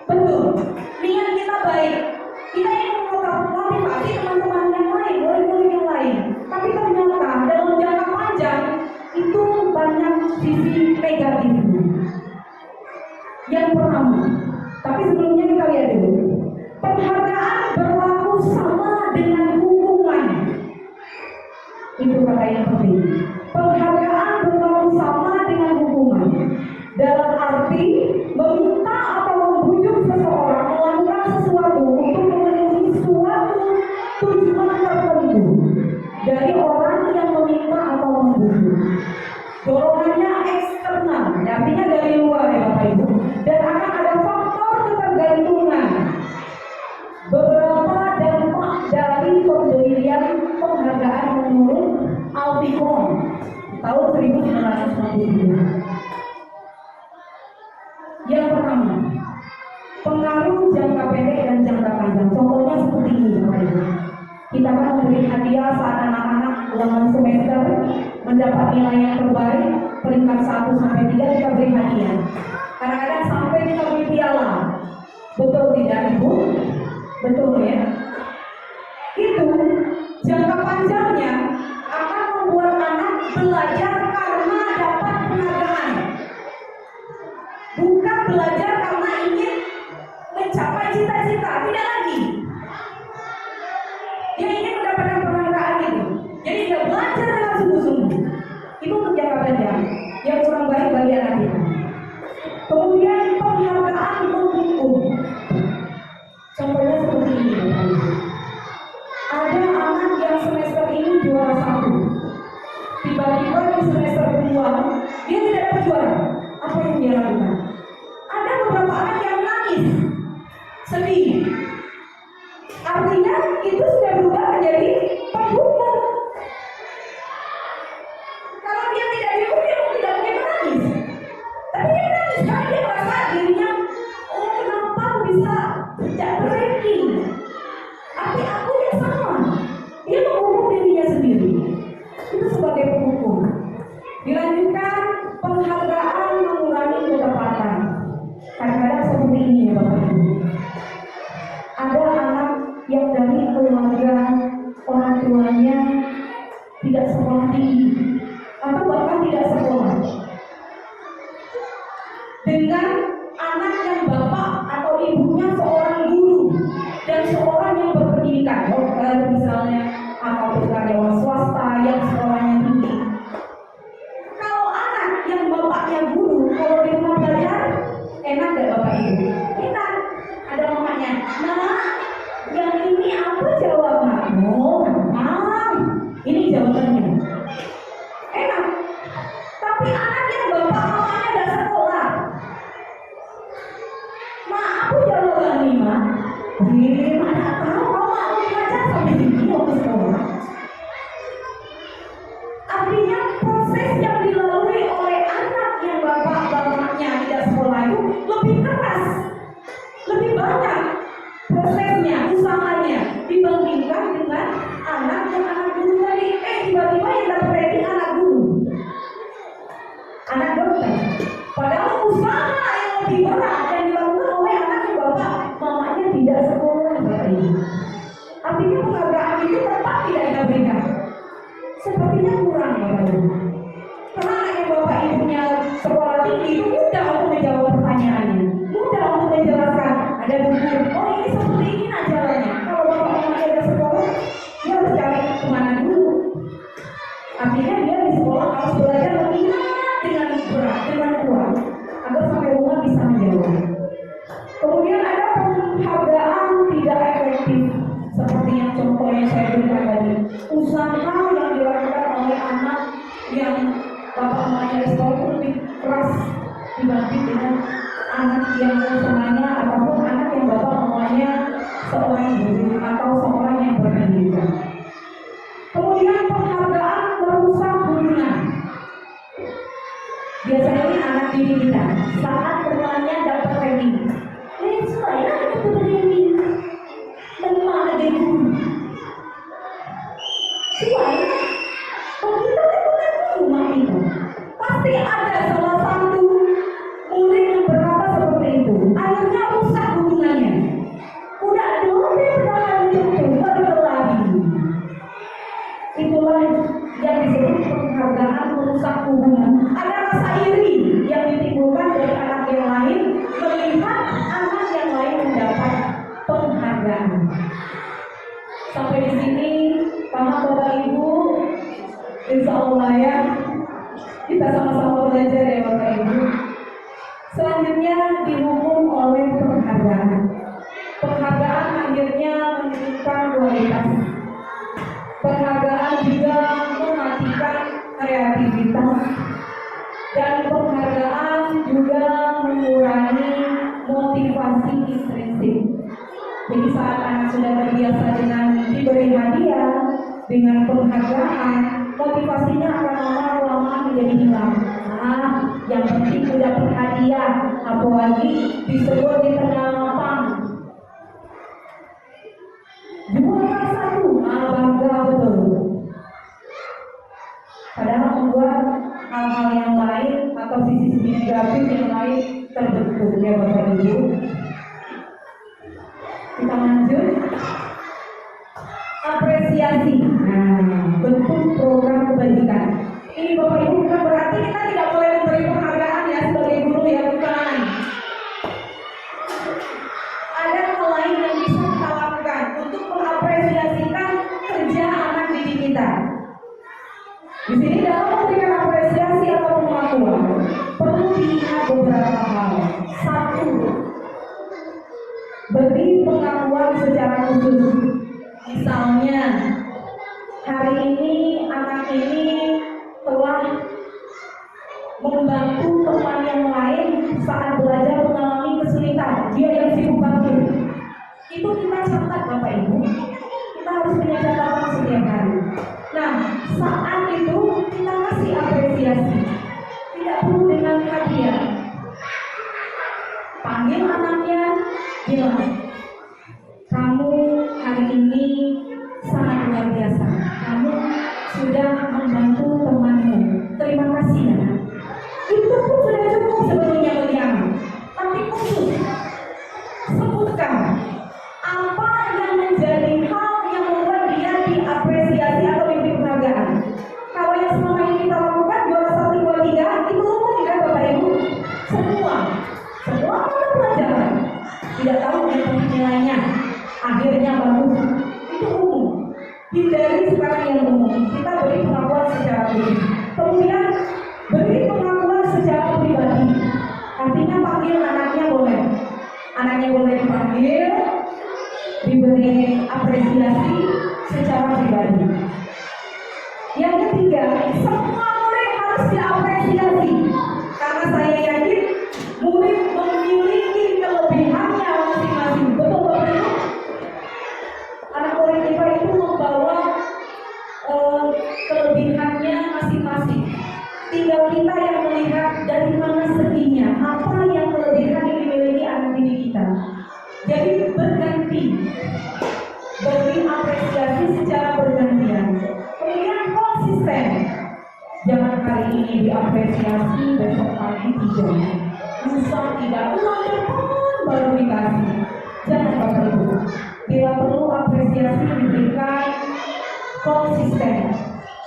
Speaker 1: Betul. Niat kita baik. Kita ingin memotivasi teman-teman yang lain, murid-murid yang lain. Tapi ternyata dalam jangka panjang itu banyak sisi negatifnya. Yang pertama, tapi sebelumnya kita lihat dulu. Penghargaan berlaku sama dengan hukuman. Itu kata yang penting. Penghargaan berlaku sama dengan hukuman. Dalam arti meminta atau membujuk seseorang melakukan sesuatu untuk memenuhi suatu tujuan tertentu dari orang yang meminta atau membujuk. Dorongannya eksternal, artinya dari luar ya Bapak Ibu, dan akan ada faktor ketergantungan. Beberapa dampak dari pemberian penghargaan menurut Alpicon tahun 1993. Yang pertama, pengaruh jangka pendek dan jangka panjang. Contohnya seperti ini Bapak Ibu. Kita akan memberi hadiah saat anak-anak ulangan semester mendapat nilai yang terbaik, peringkat 1 sampai 3 kita beri hadiah. Kadang-kadang sampai kita beri piala. Betul tidak Ibu? Betul ya? Itu jangka panjangnya akan membuat anak belajar karena dapat penghargaan. Bukan belajar karena ingin mencapai cita-cita, tidak lagi. Dia ingin mendapatkan penghargaan itu. Jadi dia belajar dengan sungguh-sungguh. Itu untuk jangka panjang yang kurang baik bagi anak kita. Kemudian penghargaan menghukum. Contohnya seperti ini. Ada anak yang semester ini juara 1. Tiba-tiba di semester kedua dia tidak dapat juara. Apa yang dia lakukan? Ada beberapa anak yang nangis, sedih. Artinya itu sudah berubah menjadi penghukum. Kalau dia tidak dihukum, dia tidak mungkin menangis. Tapi dia menangis karena dia merasa dirinya, oh kenapa aku bisa tidak ranking? Tapi aku yang sama. Dia menghukum dirinya sendiri. Itu sebagai penghukum. Dilanjutkan, penghargaan mengurangi ketepatan. Kadang-kadang seperti ini ya Bapak Ibu. Ada anak yang dari keluarga orang tuanya tidak sekolah tinggi atau bahkan tidak sekolah, dengan anak yang bapak atau ibunya seorang guru dan seorang yang berpendidikan, misalnya atau karyawan swasta yang sekolahnya tinggi. Kalau anak yang bapaknya guru, kalau di rumah belajar enak gak Bapak Ibu? Enak. Ada mamanya, nah yang ini apa jawabannya? Oh, ini jawabannya. Enak. Tapi anak yang bapak mamanya gak sekolah, aku jawabannya mah, mana tahu kalau aku belajar sampai sini waktu sekolah. Artinya proses yang dilalui oleh anak yang bapak-bapaknya tidak sekolah itu lebih keras, lebih banyak prosesnya, usahanya dibandingkan dengan anak yang contoh yang saya berikan tadi, usaha yang dilakukan oleh anak yang bapak mamanya di sekolah itu lebih keras dibanding dengan anak yang usahanya ataupun anak yang bapak mamanya seorang guru atau seorang yang berpendidikan. Kemudian penghargaan merusak hubungan. Biasanya ini anak didik kita saat temannya dapat ranking. Saya dapat ranking. Mana dia guru? Suara, kalau kita lakukan rumah itu, pasti ada salah satu murid yang berkata seperti itu. Akhirnya rusak hubungannya. Udah dulu dia berkata itu berkelahi. Itulah yang disebut penghargaan merusak hubungan. Ada rasa iri yang ditimbulkan dari anak yang lain melihat anak yang lain mendapat penghargaan. Sampai di sini, Bapak Ibu, insya Allah ya, kita sama-sama belajar ya Bapak Ibu. Selanjutnya dihukum oleh penghargaan. Penghargaan akhirnya menunjukkan kualitas. Penghargaan juga mematikan kreativitas. Dan penghargaan juga mengurangi motivasi intrinsik. Jadi saat anak sudah terbiasa dengan diberi hadiah, dengan penghargaan, motivasinya akan lama-lama menjadi hilang. Nah, yang penting sudah berhadiah, apalagi disebut di tengah lapang. Juara satu, bangga betul. Padahal membuat hal-hal yang lain atau sisi-sisi negatif yang lain terbentuk ya Bapak Ibu. Kita lanjut. Apresiasi. Nah, bentuk program kebajikan. Ini Bapak Ibu bukan berarti kita tidak boleh memberi penghargaan ya sebagai guru ya, bukan. Ada hal lain yang bisa kita lakukan untuk mengapresiasikan kerja anak didik kita. Di sini dalam memberikan apresiasi atau pengakuan perlu diingat beberapa hal. Satu, beri pengakuan secara khusus. Misalnya, hari ini anak ini telah membantu teman yang lain saat belajar mengalami kesulitan. Dia yang sibuk bantu. Itu kita catat Bapak Ibu. Kita harus punya catatan setiap hari. Nah, saat itu kita kasih apresiasi. Tidak perlu dengan hadiah. Panggil anaknya, bilang, kamu hari ini sangat luar biasa. Kamu sudah membantu temanmu. Terima kasih ya. Itu pun sudah cukup sebetulnya bagi anak. Tapi khusus sebutkan apa yang menjadi hal yang membuat dia diapresiasi atau diberi penghargaan. Kalau yang selama ini kita lakukan juara 1, 2, 3 itu umum kan Bapak Ibu? Semua mata pelajaran. Tidak tahu nilainya. Akhirnya bagus. Itu umum. Hindari sekarang yang umum. Kita beri pengakuan secara khusus. Kemudian beri pengakuan secara pribadi. Artinya panggil anaknya boleh. Anaknya boleh dipanggil, diberi apresiasi secara pribadi. Yang ketiga, semua murid harus diapresiasi. Karena saya yakin murid memiliki kelebihannya masing-masing. Betul Bapak Ibu? Anak murid kita itu membawa kelebihannya masing-masing. Tinggal kita yang melihat dari mana seginya, apa yang kelebihan yang dimiliki anak didik kita. Jadi berganti, beri apresiasi secara bergantian. Kemudian konsisten. Jangan hari ini diapresiasi, besok hari tidak. Lusa tidak, ulang depan baru dikasih. Jangan Bapak Ibu. Bila perlu apresiasi diberikan konsisten.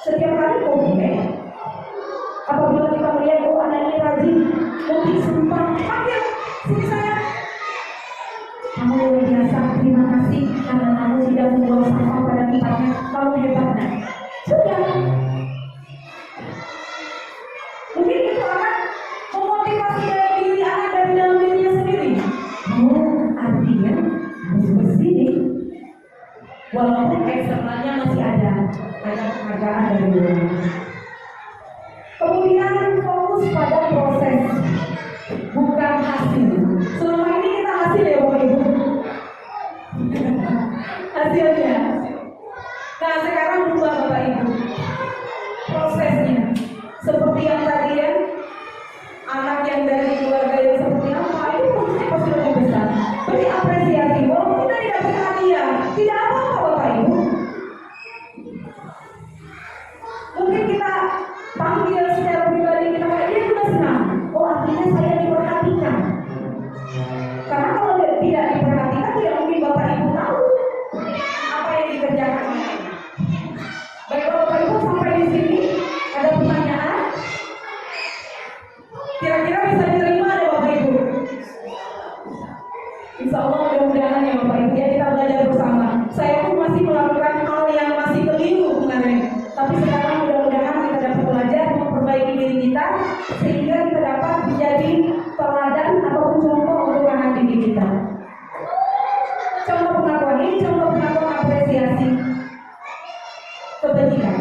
Speaker 1: Setiap hari boleh. Apabila kita melihat anak ini rajin, mungkin sumpah, panggil, sini saya. Kamu luar biasa, terima kasih karena kamu tidak membuang sampah pada tempatnya. Kamu hebat, nah. Sudah. Mungkin itu akan memotivasi dari diri anak dari dalam dirinya sendiri. Oh, artinya harus bersih. Walaupun setelahnya masih ada hargaan dari luar. Kemudian fokus pada proses, bukan hasil. Selama ini kita hasil ya Bapak Ibu. Hasilnya. Nah sekarang berubah Bapak Ibu. Prosesnya. Seperti yang tadi ya, anak yang dari keluarga yang seperti apa, itu prosesnya pasti lebih besar. Beri apresiasi, walaupun kita tidak dapat hadiah, tidak apa-apa Bapak Ibu. Mungkin kita panggil secara pribadi, kita dia sudah senang. Oh artinya saya diperhatikan. Karena kalau tidak diperhatikan, tidak mungkin Bapak Ibu tahu apa yang dikerjakan. Baik Bapak Ibu sampai di sini ada pertanyaan? Kira-kira bisa diterima ada Bapak Ibu? Insya Allah mudah-mudahan ya Bapak Ibu ya, kita belajar bersama. Saya pun masih melakukan hal yang masih keliru kemarin, tapi sekarang mudah-mudahan kita dapat belajar memperbaiki diri kita sehingga kita dapat menjadi teladan ataupun contoh untuk anak didik kita. Contoh pengakuan ini, contoh pengakuan apresiasi kebajikan.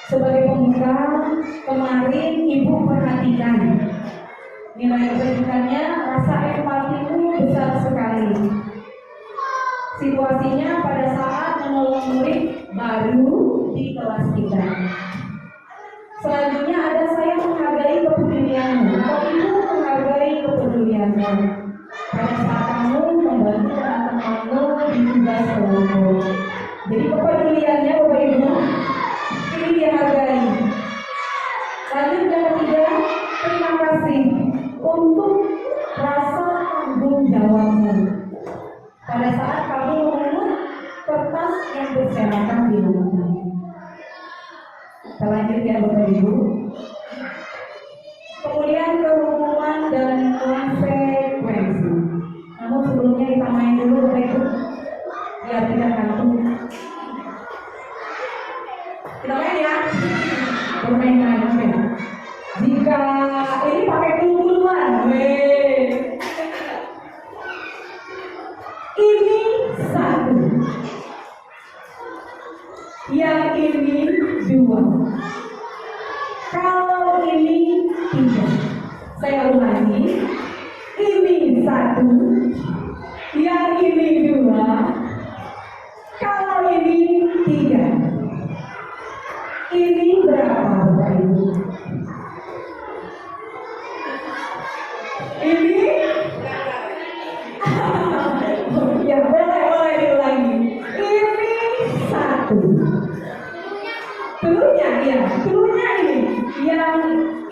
Speaker 1: Sebagai pembuka, kemarin Ibu perhatikan nilai kebajikannya, rasa empatimu besar sekali. Situasinya pada saat menolong murid baru di kelas kita. Selanjutnya ada saya menghargai kepedulianmu. Atau Ibu menghargai kepedulianmu pada saat kamu membantu teman-temanmu di tugas kelompok. Jadi kepeduliannya Bapak Ibu ini dihargai. Lanjut yang ketiga, terima kasih untuk rasa tanggung jawabmu pada saat kamu memungut kertas yang berserakan di rumah. Selanjut ya Bapak Ibu. Kemudian kerukunan dan konsekuensi. Namun sebelumnya kita main dulu Bapak Ibu, biar tidak kantuk. Kita main ya. Permainan ya. Jika ini pakai kumpulan, ini satu, yang ini dua, kalau ini tiga. Saya ulangi, ini satu, yang ini dua, kalau ini tiga. Ini berapa Bapak Ibu? Ini ya boleh diulangi. Ini satu. Telurnya ya, telurnya ini. Yang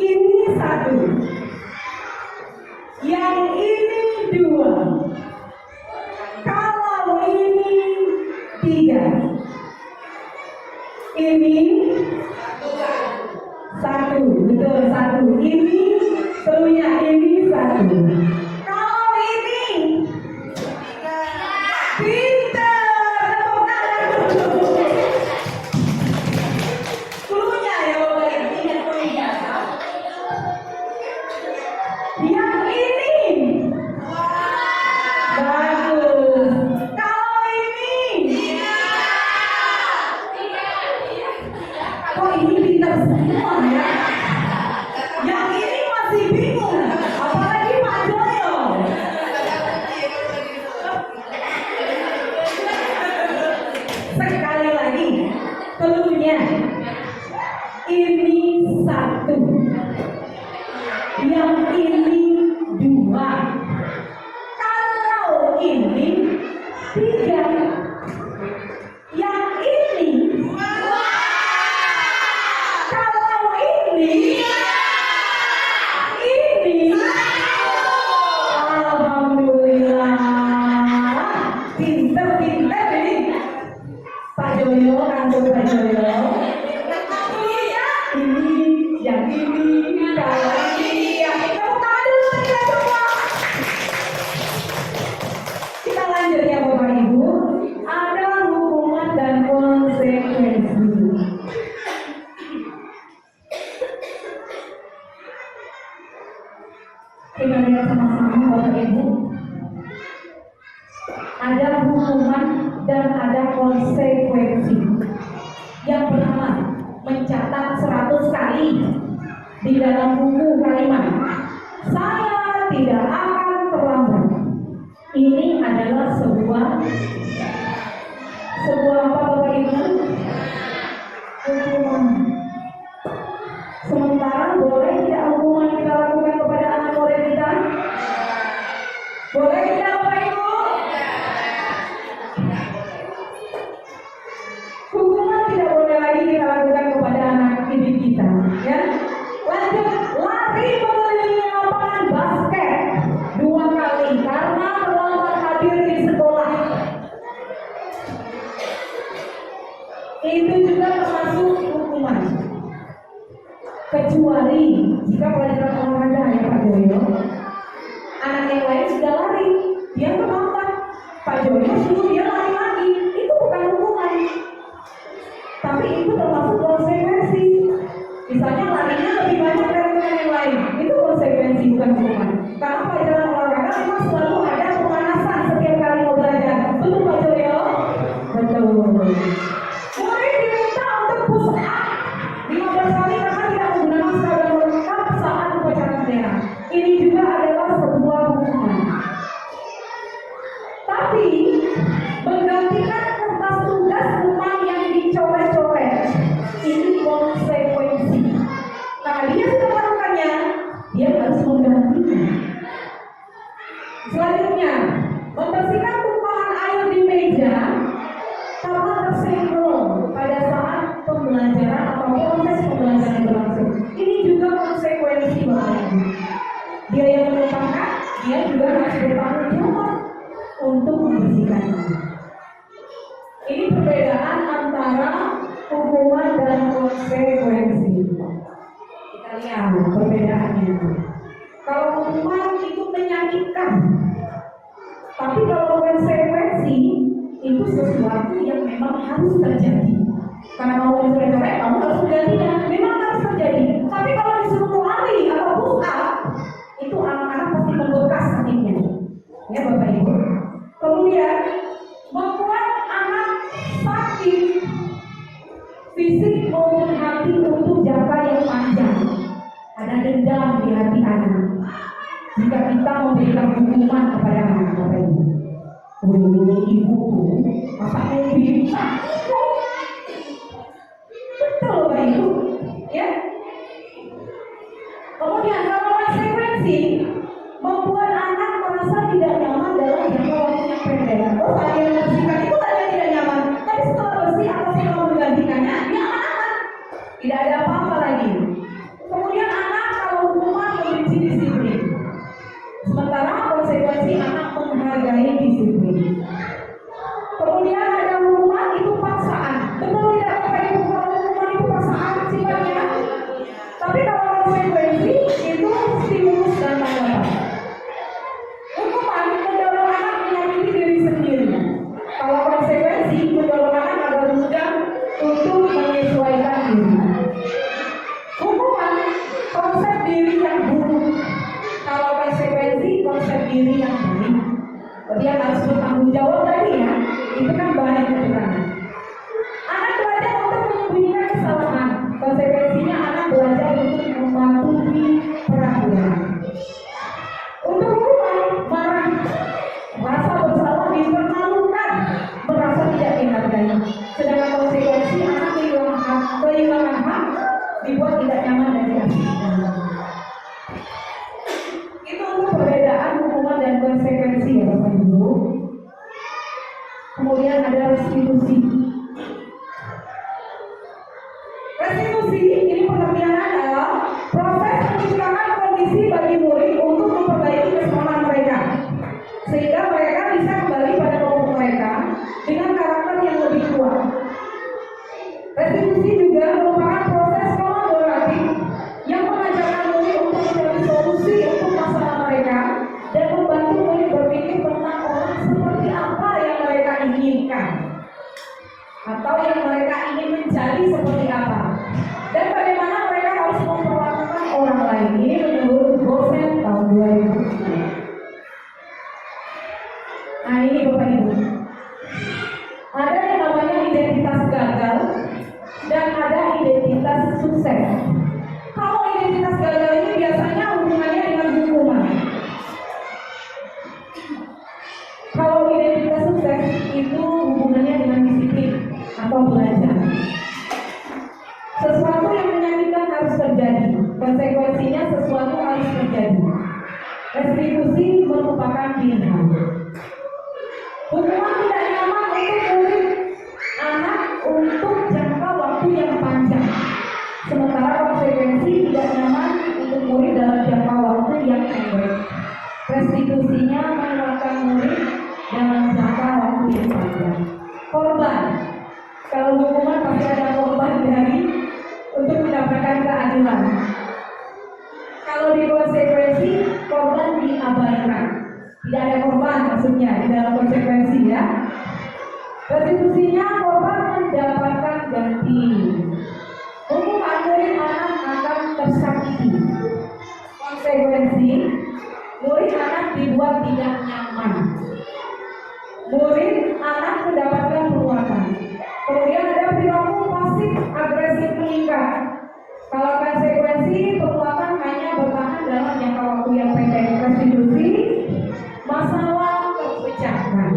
Speaker 1: ini satu. Yang ini dua. Kalau ini tiga. Ini satu, betul satu. Ini telurnya ini satu. Kalau ini pintar, tepuk tangan dulu. Telurnya ya Bapak Ibu, ingat telurnya. Yang ini bagus. Kalau ini kok ini pintar semua ya. Yang ini masih bingung, apalagi Pak Joyo. Sekali lagi, telurnya ini satu, yang ini dua, kalau ini tiga, yang ini kalau ini alhamdulillah, pinter-pinter ini Pak Joyo, kantor Pak Joyo. Ini yang ini kalau ini yang ini dulu kita semua. Kita lanjut ya Bapak Ibu. Ada hukuman dan konsekuensi. Kita lihat sama-sama Bapak Ibu. Ada hukuman dan ada konsekuensi. konsekuensi. Yang pertama, mencatat 100 kali di dalam buku kalimat, saya tidak akan terlambat. Ini adalah sebuah apa Bapak Ibu? Hukuman. Sementara boleh tidak hukuman kita lakukan kepada anak murid kita? Boleh tidak Bapak Ibu? Hukuman tidak boleh lagi kita lakukan kepada anak didik kita, ya. Lanjut, lari mengelilingi lapangan basket 2 kali karena terlambat hadir di sekolah. Itu juga termasuk hukuman. Kecuali jika pelajaran olahraga ya Pak Joyo, anak yang lain sudah lari, dia terlambat, Pak Joyo suruh dia lari lagi, itu bukan hukuman, tapi itu termasuk konsekuensi. Misalnya larinya lebih banyak dari yang lain, itu konsekuensi bukan hukuman. Karena pelajaran olahraga memang selalu ada pemanasan setiap kali mau belajar, betul Pak Joyo? Betul. Murid diminta untuk push up 15 kali karena tidak menggunakan seragam lengkap saat upacara bendera. Ini juga adalah sebuah hukuman. Tapi menggantikan kertas tugas rumah yang dicoret-coret, ini konsekuensi. Nah, dia sudah melakukannya, dia harus menggantikan. Selanjutnya, membersihkan tumpahan air di meja karena tersenggol pada saat pembelajaran atau proses pembelajaran berlangsung. Ini juga konsekuensi Bapak Ibu. Dia yang menumpahkan, dia juga harus bertanggung jawab untuk membersihkannya. Ini perbedaan antara hukuman dan konsekuensi. Kita lihat perbedaannya. Kalau hukuman itu menyakitkan, tapi kalau konsekuensi itu sesuatu yang memang harus terjadi. Karena kalau coret-coret, kamu harus menggantinya, memang harus terjadi. Tapi kalau disuruh lari atau push up, itu anak-anak pasti membekas sakitnya. Ya Bapak Ibu. Kemudian membuat anak sakit fisik maupun hati untuk jangka yang panjang. Ada dendam di hati anak jika kita memberikan hukuman kepada anak Bapak Ibu. Ini ibuku, masa bisa? Betul Bapak Ibu, ya. Kemudian kalau konsekuensi membuat anak merasa tidak nyaman dalam jangka waktu yang pendek. Oh, saya yang membersihkan itu saja tidak nyaman, tapi setelah bersih atau setelah menggantikannya, dia aman. Tidak ada apa-apa lagi. Kemudian anak kalau hukuman membenci disiplin, sementara konsekuensi anak menghargai disiplin. Kemudian ada hukuman itu paksaan. Betul tidak Bapak Ibu? Kalau hukuman itu paksaan sifatnya, tapi kalau konsekuensi itu stimulus dan tanggapan. Hukuman mendorong anak menyakiti diri sendiri. Kalau konsekuensi mendorong anak agar mudah untuk menyesuaikan diri. Hukuman konsep diri yang buruk. Kalau konsekuensi konsep diri yang baik. Dia harus bertanggung jawab tadi ya. Itu kan banyak keterangan. Anak belajar untuk menyembunyikan kesalahan. Konsekuensinya anak belajar untuk mematuhi peraturan. Untuk hukuman marah, rasa bersalah dipermalukan, merasa tidak dihargai. Sedangkan konsekuensi anak kehilangan hak, dibuat tidak nyaman dan diasingkan. Itu untuk perbedaan hukuman dan konsekuensi ya Bapak Ibu. Kemudian ada restitusi. Restitusi ini pengertiannya adalah proses menciptakan kondisi bagi murid untuk memperbaiki kesalahan mereka, sehingga mereka bisa kembali pada kelompok mereka dengan karakter yang lebih kuat. Restitusi juga merupakan proses kolaboratif yang mengajarkan murid untuk mencari solusi untuk masalah mereka dan membantu murid berpikir tentang orang seperti apa yang mereka inginkan atau yang mereka ingin menjadi seperti apa dan bagaimana mereka harus memperlakukan orang lain. Ini menurut dosen tahun 2000. Nah ini Bapak Ibu, ada yang namanya identitas gagal dan ada identitas sukses. Kalau identitas gagal ini biasanya hubungannya dengan hukuman. Kalau identitas sukses itu hubungannya dengan disiplin atau belajar. Sesuatu yang menyakitkan harus terjadi, konsekuensinya sesuatu harus terjadi. Restitusi merupakan pilihan. Hukuman tidak nyaman untuk murid anak untuk jangka waktu yang panjang, sementara konsekuensi tidak nyaman untuk murid dalam jangka waktu yang pendek. Restitusinya mengeluarkan murid dalam jangka waktu yang panjang. Korban, kalau hukuman pasti ada korban dari untuk mendapatkan keadilan. Kalau di konsekuensi, korban diabaikan. Tidak ada korban maksudnya di dalam konsekuensi ya. Restitusinya korban mendapatkan ganti. Hukuman murid anak akan tersakiti. Konsekuensi, murid anak dibuat tidak nyaman. Murid anak mendapatkan penguatan. Kemudian ada perilaku pasif agresif meningkat. Kalau konsekuensi, penguatan hanya bertahan dalam jangka waktu yang pendek. Restitusi, masalah terpecahkan.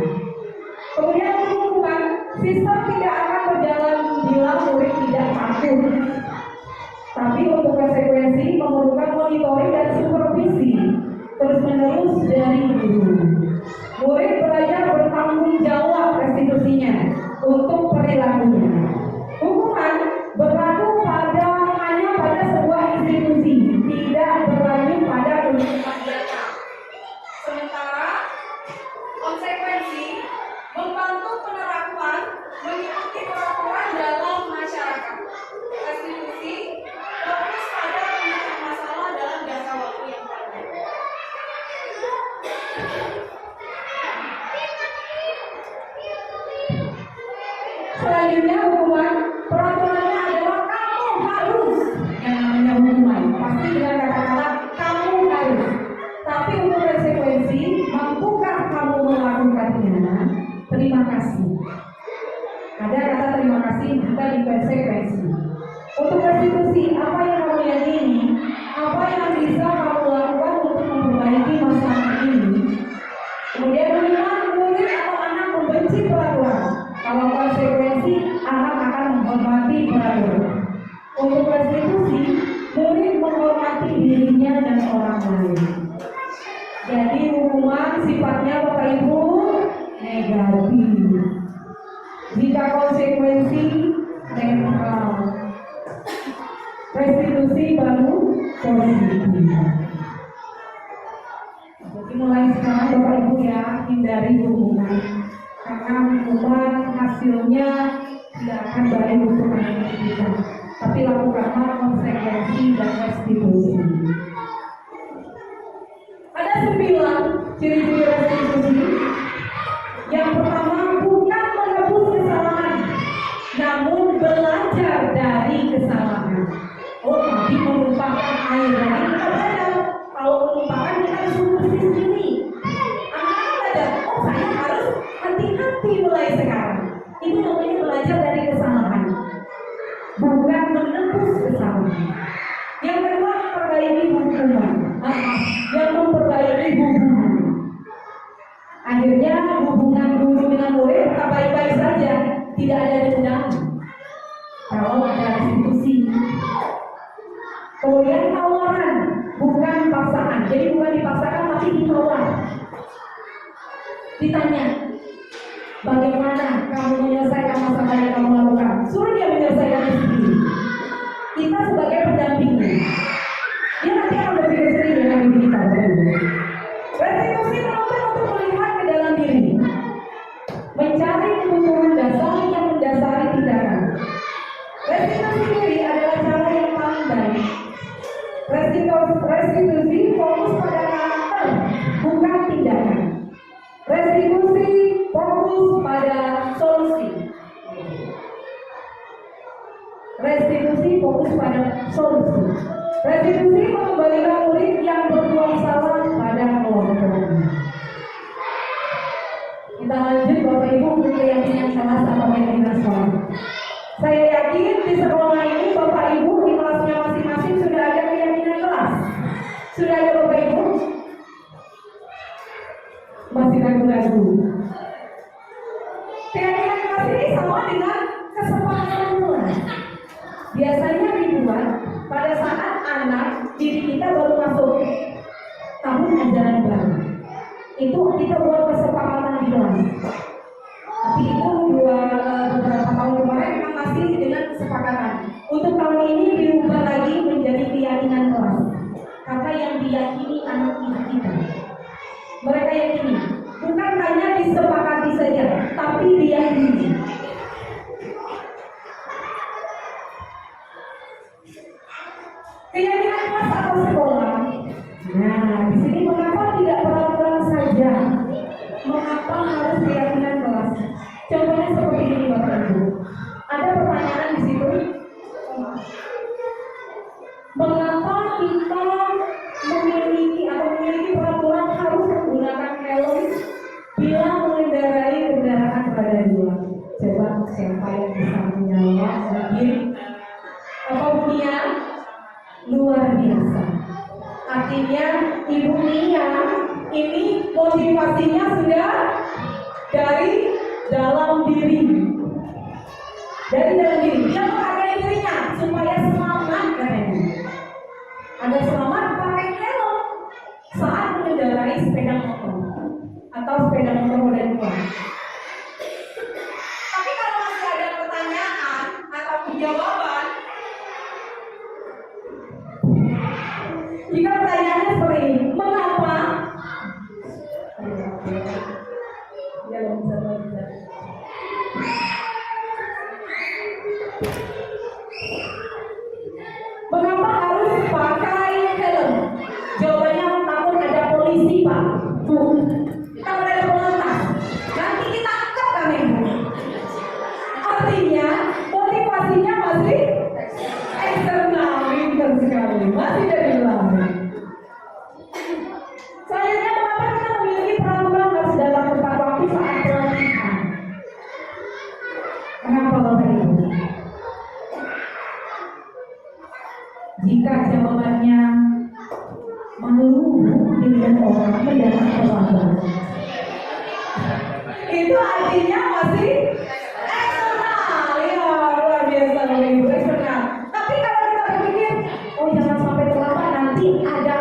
Speaker 1: Kemudian hukuman, sistem tidak akan berjalan bila murid tidak patuh. Tapi untuk konsekuensi memerlukan monitoring dan supervisi terus-menerus dari guru. Murid belajar bertanggung jawab restitusinya untuk perilakunya. Hukuman berlaku hanya pada sebuah institusi, tidak berlaku pada kehidupan nyata. Sementara konsekuensi membantu penerapan mengikuti peraturan dalam masyarakat. Restitusi fokus pada pemecahan masalah dalam jangka waktu yang panjang. Selanjutnya hukuman, peraturannya adalah kamu harus, yang namanya hukuman pasti dengan kata-kata kamu harus. Tapi untuk konsekuensi, mampukah kamu melakukannya? Terima kasih. Ada kata terima kasih jika di konsekuensi. Untuk restitusi, apa yang kamu yakini? Apa yang bisa kamu lakukan untuk memperbaiki masalah ini? Kemudian hukuman, murid atau anak membenci peraturan. Kalau konsekuensi, anak akan menghormati peraturan. Untuk restitusi, murid menghormati dirinya dan orang lain. Jadi hukuman sifatnya Bapak Ibu negatif. Jika konsekuensi netral. Restitusi baru positif. Jadi mulai sekarang Bapak Ibu ya, hindari hukuman. Karena hukuman hasilnya tidak akan baik untuk anak kita. Tapi lakukanlah konsekuensi dan restitusi. Ada 9 ciri-ciri restitusi. Yang pertama, bukan menebus kesalahan, namun belajar dari kesalahan. Oh, tadi melupakan air lagi kita belajar. Kalau melupakan kita harus bersih sini. Anak belajar. Oh, saya harus hati-hati mulai sekarang. Itu namanya belajar dari kesalahan, bukan menebus kesalahan. Yang kedua, perbaiki hukuman. Yang memperbaiki hubungan. Akhirnya hubungan guru dengan murid tetap baik-baik saja, tidak ada dendam. Kalau ada restitusi. Kemudian tawaran, bukan paksaan. Jadi bukan dipaksakan tapi ditawar. Ditanya, bagaimana kamu menyelesaikan masalah yang kamu lakukan? Suruh dia menyelesaikan sendiri. Kita sebagai pendampingnya, dia nanti akan berpikir sendiri dengan diri kita. Restitusi menuntut untuk melihat ke dalam diri, mencari kebutuhan dasar yang mendasari tindakan. Restitusi diri adalah cara yang paling baik. Restitusi fokus pada karakter, bukan tindakan. Restitusi fokus pada solusi. Restitusi fokus pada solusi. Restitusi mengembalikan murid yang berbuat salah pada kelompoknya. Kita lanjut Bapak Ibu untuk keyakinan salah atau keyakinan salah. diyakini anak didik kita. Mereka yakini, bukan hanya disepakati saja, tapi diyakini. Keyakinan kelas atau sekolah. Nah, di sini mengapa tidak peraturan saja? Mengapa harus keyakinan kelas? Contohnya seperti ini Bapak Ibu. Ada pertanyaan di situ. Mengapa kita memiliki peraturan harus menggunakan helm bila mengendarai kendaraan roda dua? Coba siapa yang bisa menjawab? Mungkin apa bunyinya? Luar biasa. Artinya Ibu Nia ini motivasinya sudah dari dalam diri. Dari dalam diri. Dia menghargai dirinya supaya semangat katanya. Agar selamat pakai helm saat mengendarai sepeda motor atau sepeda motor roda dua. Tapi kalau masih ada pertanyaan atau jawaban, jika pertanyaannya seperti ini, mengapa? Ya, bisa. Mengapa harus pakai helm? Jawabannya takut ada polisi, Pak. Takut ada pengawas. Nanti kita angkat kamera. Artinya motivasinya masih eksternal, pintar sekali, masih dari dalam. Selanjutnya, mengapa kita memiliki peraturan harus datang tepat waktu saat pelatihan? Kenapa Bapak Ibu? Jika jawabannya malu dilihat orang mendatang terlambat, itu artinya masih eksternal, ya luar biasa Bapak Ibu, eksternal. Tapi kalau kita berpikir, oh jangan sampai terlambat, nanti ada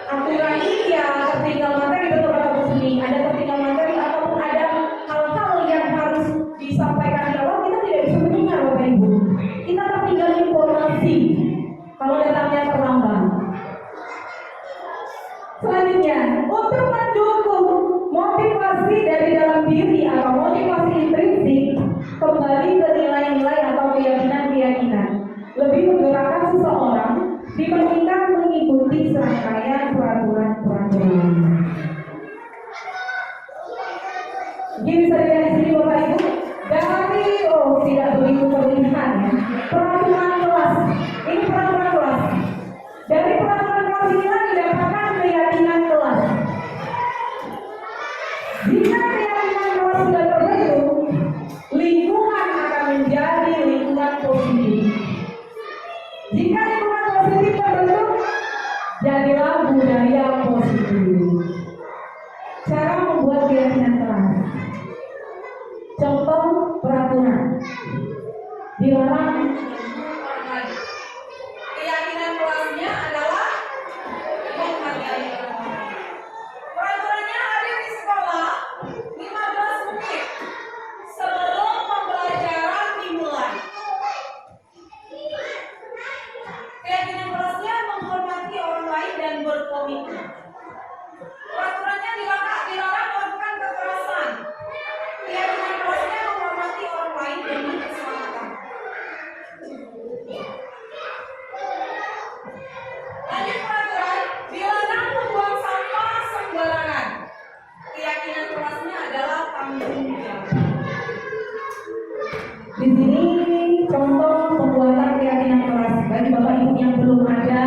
Speaker 1: aturan ini ya, tertinggal materi, betul kata Bu Suni, ada tertinggal materi ataupun ada hal-hal yang harus disampaikan di awal, kita tidak bisa mendengar Bapak Ibu. Kita tertinggal informasi kalau datangnya terlambat. Selanjutnya, untuk mendukung motivasi dari dalam diri atau motivasi intrinsik, kembali ke nilai-nilai atau keyakinan-keyakinan, lebih menggerakkan seseorang dibandingkan mengikuti serangkaian peraturan-peraturan. Jadi bisa dilihat di sini Bapak Ibu, dari tidak begitu terlihat ya. Peraturan kelas, ini peraturan kelas. Dari peraturan kelas inilah didapatkan keyakinan kelas. Jika keyakinan kelas sudah terbentuk, lingkungan akan menjadi lingkungan positif. Jika lingkungan positif terbentuk, jadilah budaya positif. Cara membuat keyakinan kelas. Contoh peraturan. Dilarang keyakinan kelasnya adalah menghargai orang lain. Peraturannya hadir di sekolah 15 menit sebelum pembelajaran dimulai. Keyakinan kelasnya menghormati orang lain dan berkomitmen. Peraturannya dilarang melakukan kekerasan. Keyakinan kelasnya menghormati orang lain demi keselamatan. Lanjut peraturan, dilarang membuang sampah sembarangan. Keyakinan kelasnya adalah tanggung jawab. Di sini contoh pembuatan keyakinan kelas. Bagi Bapak Ibu yang belum ada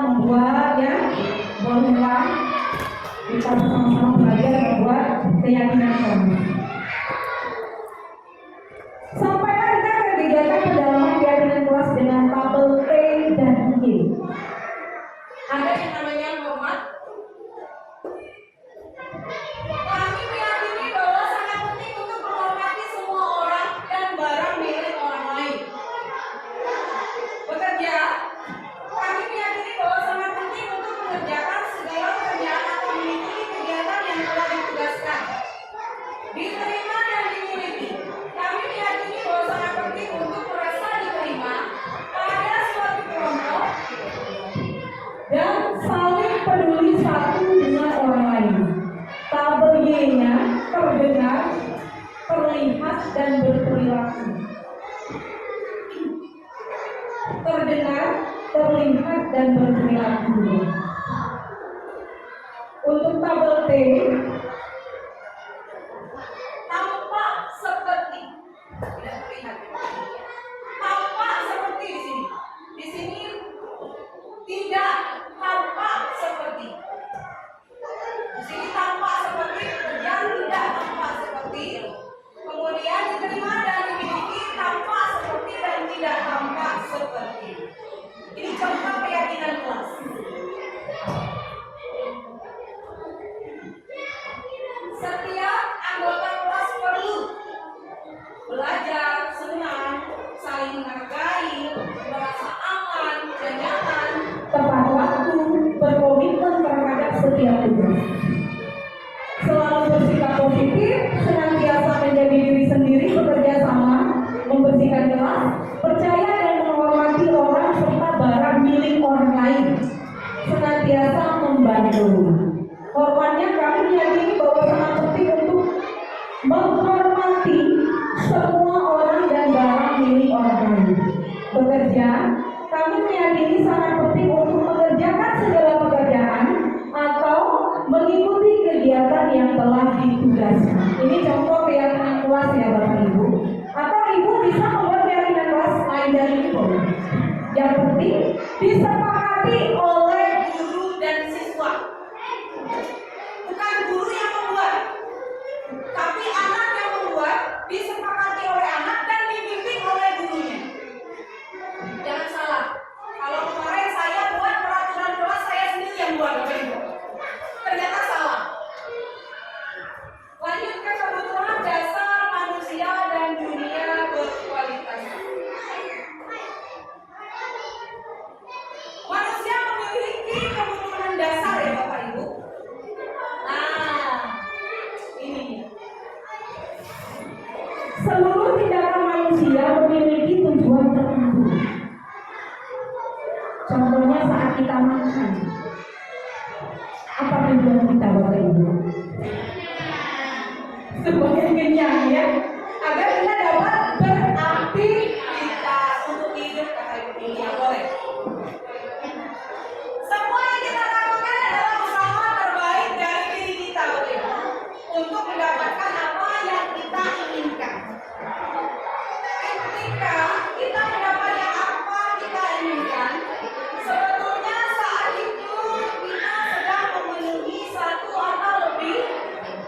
Speaker 1: membuat ya, bolehlah kita sama-sama belajar membuat keyakinan kelas. Sampailah kita ke kegiatan pendalaman keyakinan kelas dengan tabel T dan Y. Ada yang namanya hormat. Kami meyakini bahwa sangat penting untuk menghormati semua orang dan barang milik orang lain. Bekerja, kami meyakini bahwa sangat penting untuk mengerjakan segala pekerjaan atau mengikuti kegiatan yang telah ditugaskan. Diterima dan dimiliki. Kami meyakini bahwa sangat penting untuk merasa diterima pada suatu kelompok dan anak dulu. Untuk tabel T,
Speaker 2: tampak seperti, tidak terlihat. Tampak seperti di sini. Di sini tidak tampak seperti. Di sini tampak seperti, yang tidak tampak seperti. Kemudian diterima dan dimiliki tampak seperti dan tidak tampak seperti. Ini contoh keyakinan kelas. Setiap anggota kelas perlu belajar, senang, saling menghargai, merasa aman dan nyaman,
Speaker 1: tepat waktu, berkomitmen terhadap setiap tugas. Selalu bersikap positif, senantiasa menjadi diri sendiri, bekerja sama, membersihkan kelas, percaya dan menghormati orang serta barang milik orang lain, senantiasa membantu. Hormatnya kami meyakini bahwa sangat penting untuk menghormati semua orang dan barang milik orang lain. Bekerja, kami meyakini sangat penting untuk mengerjakan segala pekerjaan atau mengikuti kegiatan yang telah ditugaskan. Ini contoh keyakinan kelas ya Bapak Ibu. Atau Ibu bisa membuat keyakinan kelas lain dari itu. Yang penting disepakati oleh
Speaker 2: guru dan siswa. Bukan guru yang membuat, tapi anak yang membuat, disepakati oleh anak dan dibimbing oleh gurunya. Jangan salah. Kalau kemarin saya buat peraturan kelas, saya sendiri yang buat, Bapak Ibu. Ternyata salah. Lanjut ke kebutuhan dasar manusia dan dunia berkualitas. Manusia memiliki kebutuhan dasar ya Bapak Ibu. Nah, ini
Speaker 1: seluruh tindakan manusia memiliki tujuan tertentu. Contohnya saat kita makan. Apa tujuan kita Bapak Ibu? Supaya kenyang ya. Agar kita dapat
Speaker 2: beraktivitas untuk hidup kata Ibu ini ya boleh. Semua yang kita lakukan adalah usaha terbaik dari diri kita Bapak Ibu, untuk mendapatkan apa yang kita inginkan. Ketika kita mendapatkan apa kita inginkan, sebetulnya saat itu kita sedang memenuhi satu atau lebih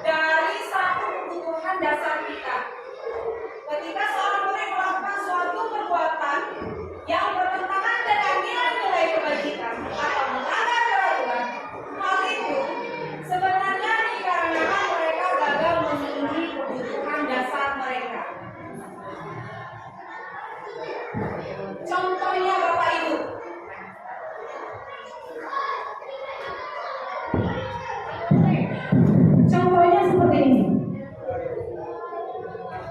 Speaker 2: dari satu kebutuhan dasar kita. Ketika seorang murid melakukan suatu perbuatan yang bertentangan dengan nilai-nilai kebajikan atau melanggar peraturan, hal itu sebenarnya dikarenakan mereka gagal memenuhi kebutuhan dasar mereka. Contohnya Bapak Ibu,
Speaker 1: contohnya seperti ini.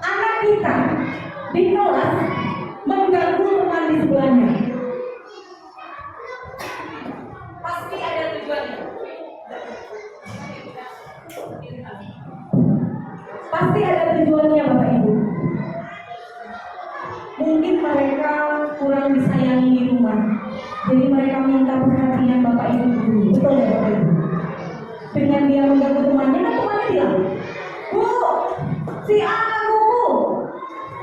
Speaker 1: Anak kita di kelas mengganggu teman di sebelahnya.
Speaker 2: pasti ada tujuannya.
Speaker 1: Pasti ada tujuannya Bapak Ibu. Mungkin mereka kurang disayangi di rumah, jadi mereka minta perhatian Bapak Ibu dulu. Betul ya Bapak Ibu? Dengan dia mengganggu temannya, kan temannya bilang, Bu, si A gangguku.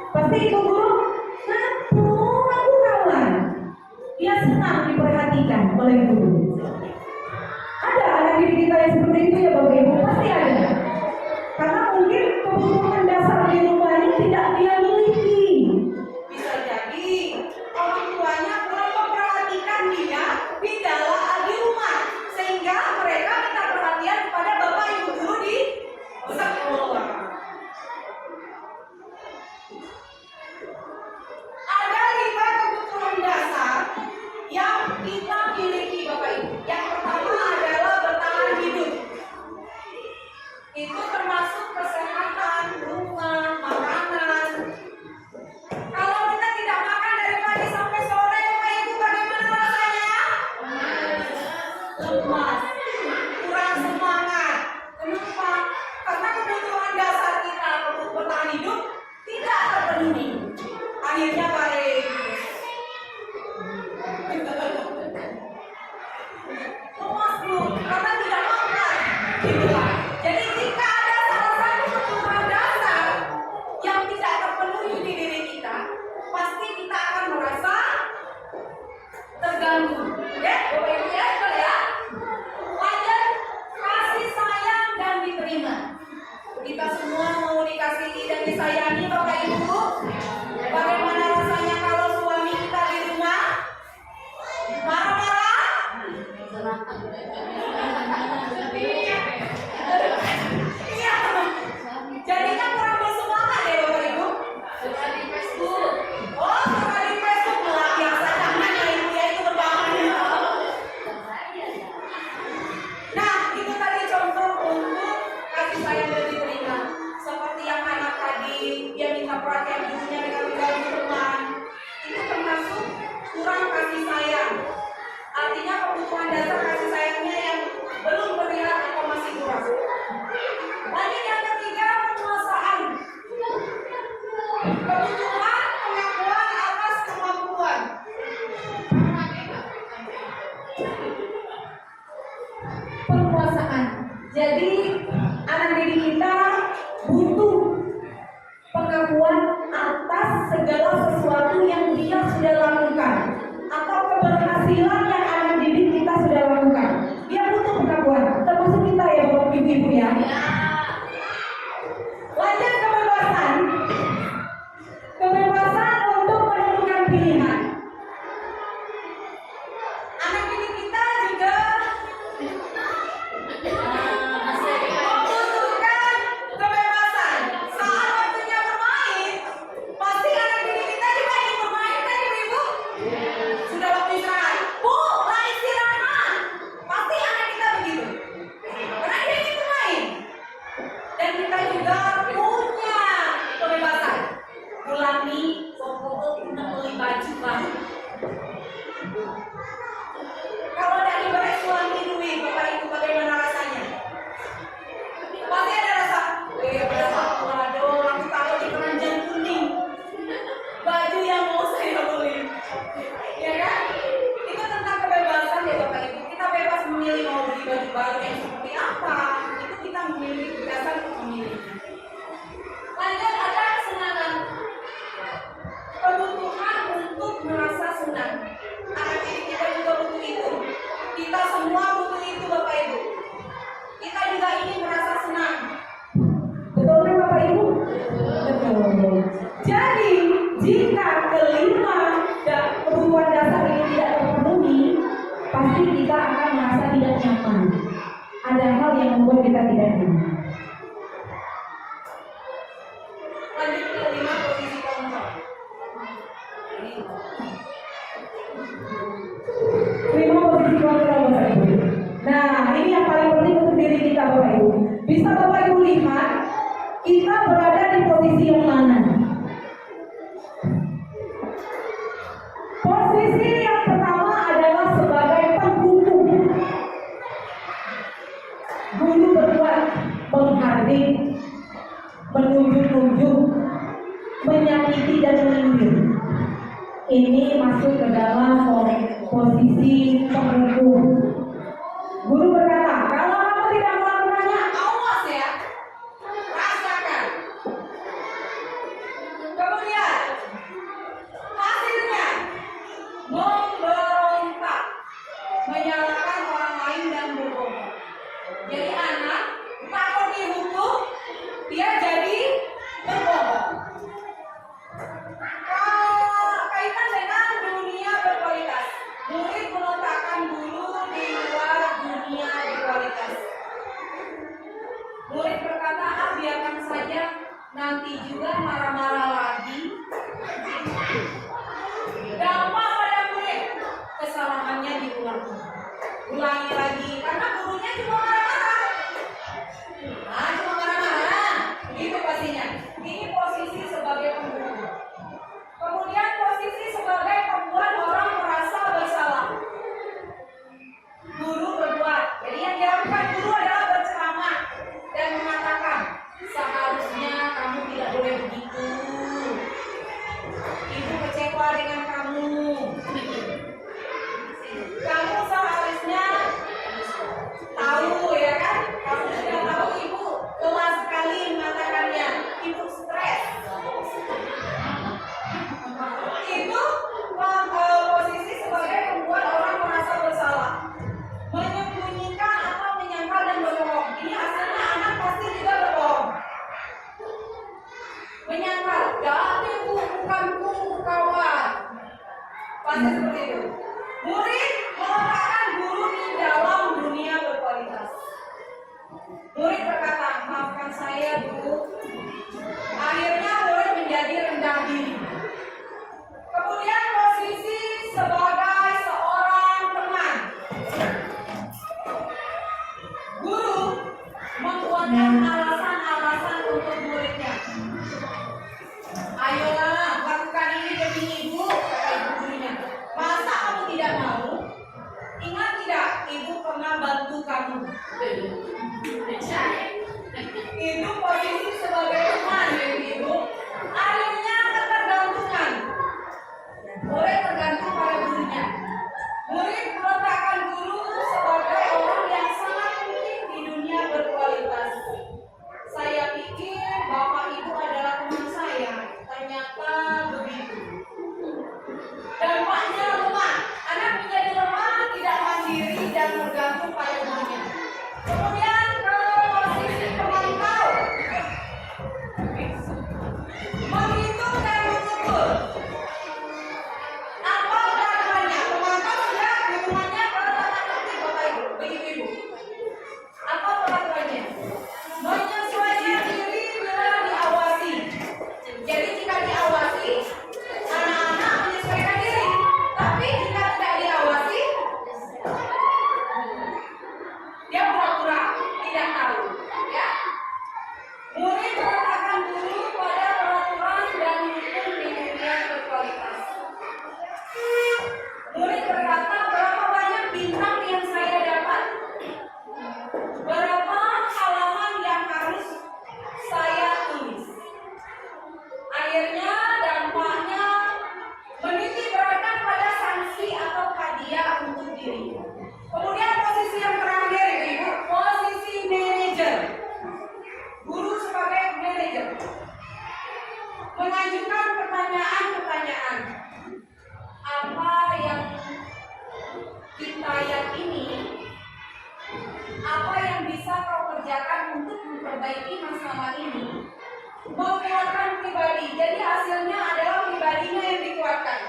Speaker 1: Pasti ibu guru, aku kawan. Dia senang diperhatikan oleh guru. Ada anak didik kita yang seperti itu ya Bapak Ibu? Pasti ada. Karena mungkin kebutuhan dasar di rumahnya tidak dia miliki.
Speaker 2: Bisa jadi orang tuanya kurang memperhatikan dia di rumah, sehingga mereka minta perhatian kepada Bapak Ibu guru di sekolah. Ada 5 kebutuhan dasar yang kita miliki Bapak Ibu. Yang pertama adalah bertahan hidup. Itu termasuk kesehatan, rumah, makanan. Kalau kita tidak makan dari pagi sampai sore, Bapak Ibu, bagaimana rasanya? Lemas, kurang semangat. Kenapa? Karena kebutuhan dasar kita untuk bertahan hidup tidak terpenuhi. Akhirnya baik. Mami, pokoknya udah beli baju baru. Kalau dari bagi suami duit, Bapak Ibu bagaimana rasanya? Pasti ada rasa, waduh, aku taruh di keranjang kuning. Baju yang mau saya beli. Ya kan? Itu tentang kebebasan ya Bapak Ibu. Kita bebas memilih mau beli baju baru yang seperti apa. Itu kita memilih kebebasan untuk memilihnya. Lanjut, ada kesenangan. Kebutuhan untuk merasa senang. Anak didik kita juga butuh itu. Kita semua butuh itu Bapak Ibu. Kita juga ingin merasa senang.
Speaker 1: Betul kan Bapak Ibu? Betul. Jadi jika kelima kebutuhan dasar ini tidak terpenuhi, pasti kita akan merasa tidak nyaman. Ada hal yang membuat kita tidak nyaman.
Speaker 2: Lanjut ke 5 posisi kontrol.
Speaker 1: Kelima posisi kontrol Bapak Ibu. Nah, ini yang paling penting untuk diri kita Bapak Ibu. Bisa Bapak Ibu lihat kita berada di posisi yang mana? Posisi yang pertama adalah sebagai penghulu. Hulu berbuat menghardik, menunjuk-nunjuk, menyakiti dan menyindir. Ini masuk ke dalam posisi penghulu. Guru berkata, kalau kamu tidak melakukannya,
Speaker 2: Awas ya. Rasakan. Kemudian hasilnya memberontak, menyalahkan orang lain dan berbohong. Jadi anak takut dihukum, dia jadi berbohong. Kaitan dengan dunia berkualitas. Murid meletakkan guru di luar dunia berkualitas. Murid berkata, biarkan saja, nanti juga marah-marah lagi. Dampak pada murid, kesalahannya diulang. Ulangi lagi, karena gurunya cuma marah-marah. Cuma marah-marah. Itu pastinya. Ini posisi sebagai pengguru. Kemudian posisi sebagai pembuat orang merasa bersalah. Guru berbuat. Jadi yang dilakukan guru adalah berceramah dan mengatakan, seharusnya kamu tidak boleh begitu. Ibu kecewa dengan kamu. Kamu seharusnya tahu ya kan? Kamu sudah tahu ibu lemah sekali mengatakannya. Ibu stres. Itu posisi sebagai pembuat orang merasa bersalah. Menyembunyikan atau menyangkal dan berbohong. Ini hasilnya anak pasti juga berbohong. Menyangkal, jadi bukan kawan. Pasti seperti itu. Murid meletakkan guru di dalam dunia berkualitas. Murid berkata, maafkan saya guru. Akhirnya murid menjadi rendah diri. Kemudian posisi sebagai seorang teman. Guru membuatkan alasan-alasan untuk muridnya. Ayolah, lakukan ini demi ibu, kata ibu gurunya. Masa kamu tidak mau? pertanyaan, apa yang kita yakini, apa yang bisa kau kerjakan untuk memperbaiki masalah ini, menguatkan pribadi. Jadi hasilnya adalah pribadinya yang dikuatkan.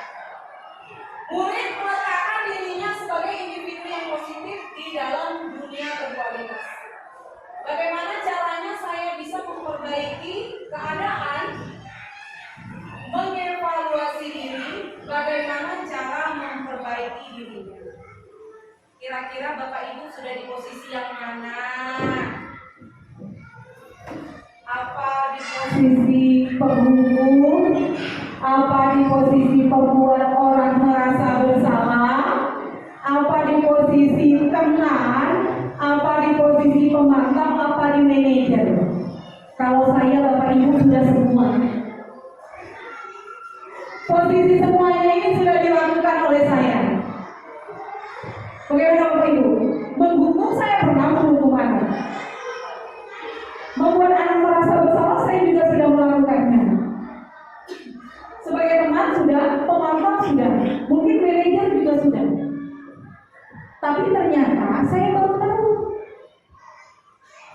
Speaker 2: Murid meletakkan dirinya sebagai individu yang positif di dalam dunia berkualitas. Bagaimana caranya saya bisa memperbaiki keadaan, mengevaluasi diri, bagaimana cara memperbaiki dirinya. Kira-kira Bapak Ibu sudah di posisi yang mana? Apa di
Speaker 1: Posisi penghukum, apa di posisi pembuat orang merasa bersalah, apa di posisi teman, apa di posisi pemantau, apa di manajer. Kalau saya Bapak Ibu sudah semua. Posisi semuanya ini sudah dilakukan oleh saya. Bagaimana Bapak Ibu? Menghukum saya pernah menghukum anak. Membuat anak merasa bersalah saya juga sudah melakukannya. Sebagai teman sudah, pemantau sudah, mungkin manajer juga sudah. Tapi ternyata saya baru tahu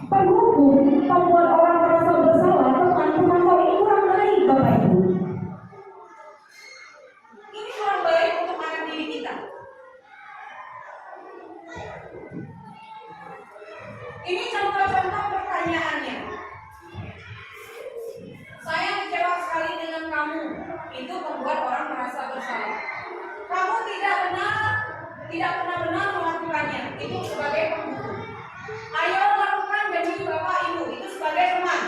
Speaker 1: penghukum, membuat orang merasa bersalah, teman pemantau ini kurang baik Bapak Ibu.
Speaker 2: ini kurang baik untuk anak diri kita? Ini contoh-contoh pertanyaannya. Saya kecewa sekali dengan kamu. Itu membuat orang merasa bersalah. Kamu tidak pernah benar melakukannya. Itu sebagai penghukum. Ayo lakukan demi Bapak Ibu. Itu sebagai teman.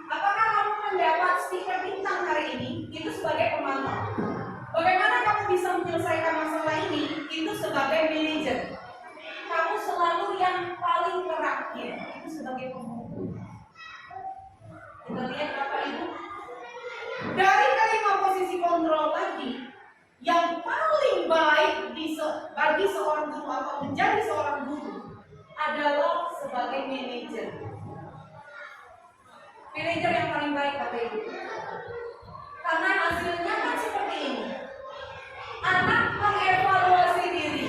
Speaker 2: Apakah kamu mendapat stiker bintang hari ini? Itu sebagai pemantau. Bagaimana kamu bisa menyelesaikan masalah ini? Itu sebagai manajer. Kamu selalu yang paling terakhir. Itu sebagai penghukum. Kita lihat Bapak Ibu. Dari kelima posisi kontrol tadi, yang paling baik bagi seorang guru atau menjadi seorang guru adalah sebagai manajer. Manajer yang paling baik Bapak Ibu. Karena hasilnya kan seperti ini. Anak mengevaluasi diri.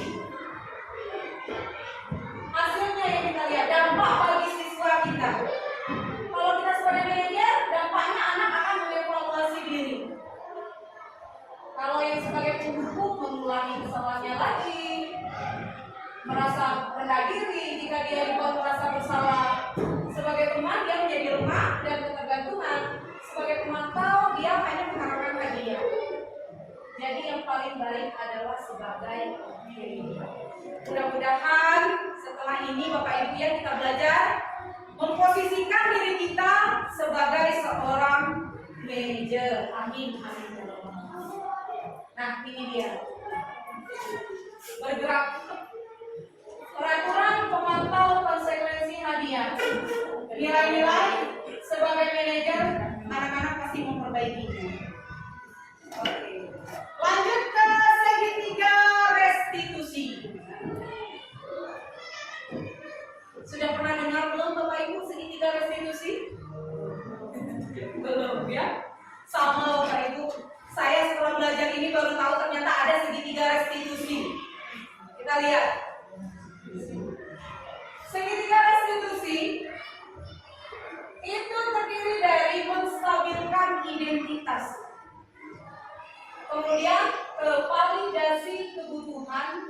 Speaker 2: Hasilnya yang kita lihat, dampak bagi siswa kita. Kalau kita sebagai manajer, dampaknya anak akan mengevaluasi diri. Kalau yang sebagai penghukum mengulangi kesalahannya lagi, merasa rendah diri jika dia dibuat merasa bersalah. Sebagai teman dia menjadi lemah dan ketergantungan. Sebagai pemantau dia hanya mengharapkan hadiah. Jadi yang paling baik adalah sebagai diri. Mudah-mudahan setelah ini Bapak Ibu ya kita belajar memposisikan diri kita sebagai seorang manajer. Amin. Amin. Nah ini dia. Bergerak. Peraturan pemantau konsekuensi hadiah. Nilai-nilai sebagai manajer anak-anak pasti memperbaikinya. Oke. Lanjut ke segitiga restitusi. Sudah pernah dengar belum Bapak Ibu segitiga restitusi? Belum ya? Sama Bapak Ibu. Saya setelah belajar ini baru tahu ternyata ada segitiga restitusi. Kita lihat. Segitiga restitusi itu terdiri dari menstabilkan identitas, kemudian validasi kebutuhan,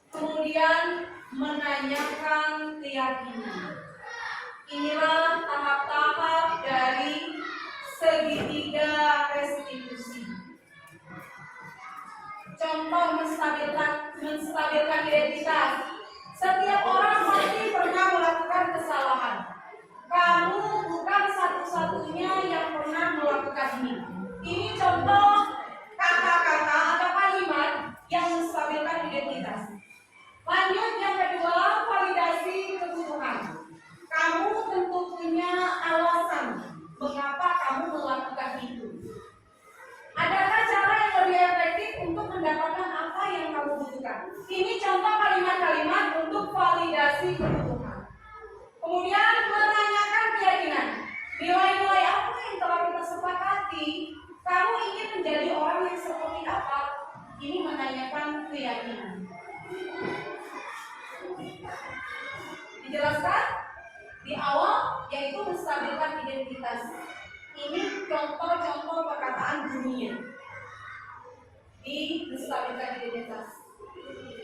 Speaker 2: kemudian menanyakan keyakinan. Inilah tahap-tahap dari segitiga restitusi. Contoh menstabilkan identitas. Setiap orang pasti pernah melakukan kesalahan. Kamu bukan satu-satunya yang pernah melakukan ini. Ini contoh kata-kata atau kalimat yang menstabilkan identitas. Lanjut yang kedua, validasi kebutuhan. Kamu tentu punya alasan mengapa kamu melakukan itu. Adakah cara yang lebih efektif untuk mendapatkan apa yang kamu butuhkan? Ini contoh kalimat-kalimat untuk validasi kebutuhan. Kemudian menanyakan keyakinan. Nilai-nilai apa yang telah kita sepakati? Kamu ingin dunia. Menstabilkan identitas.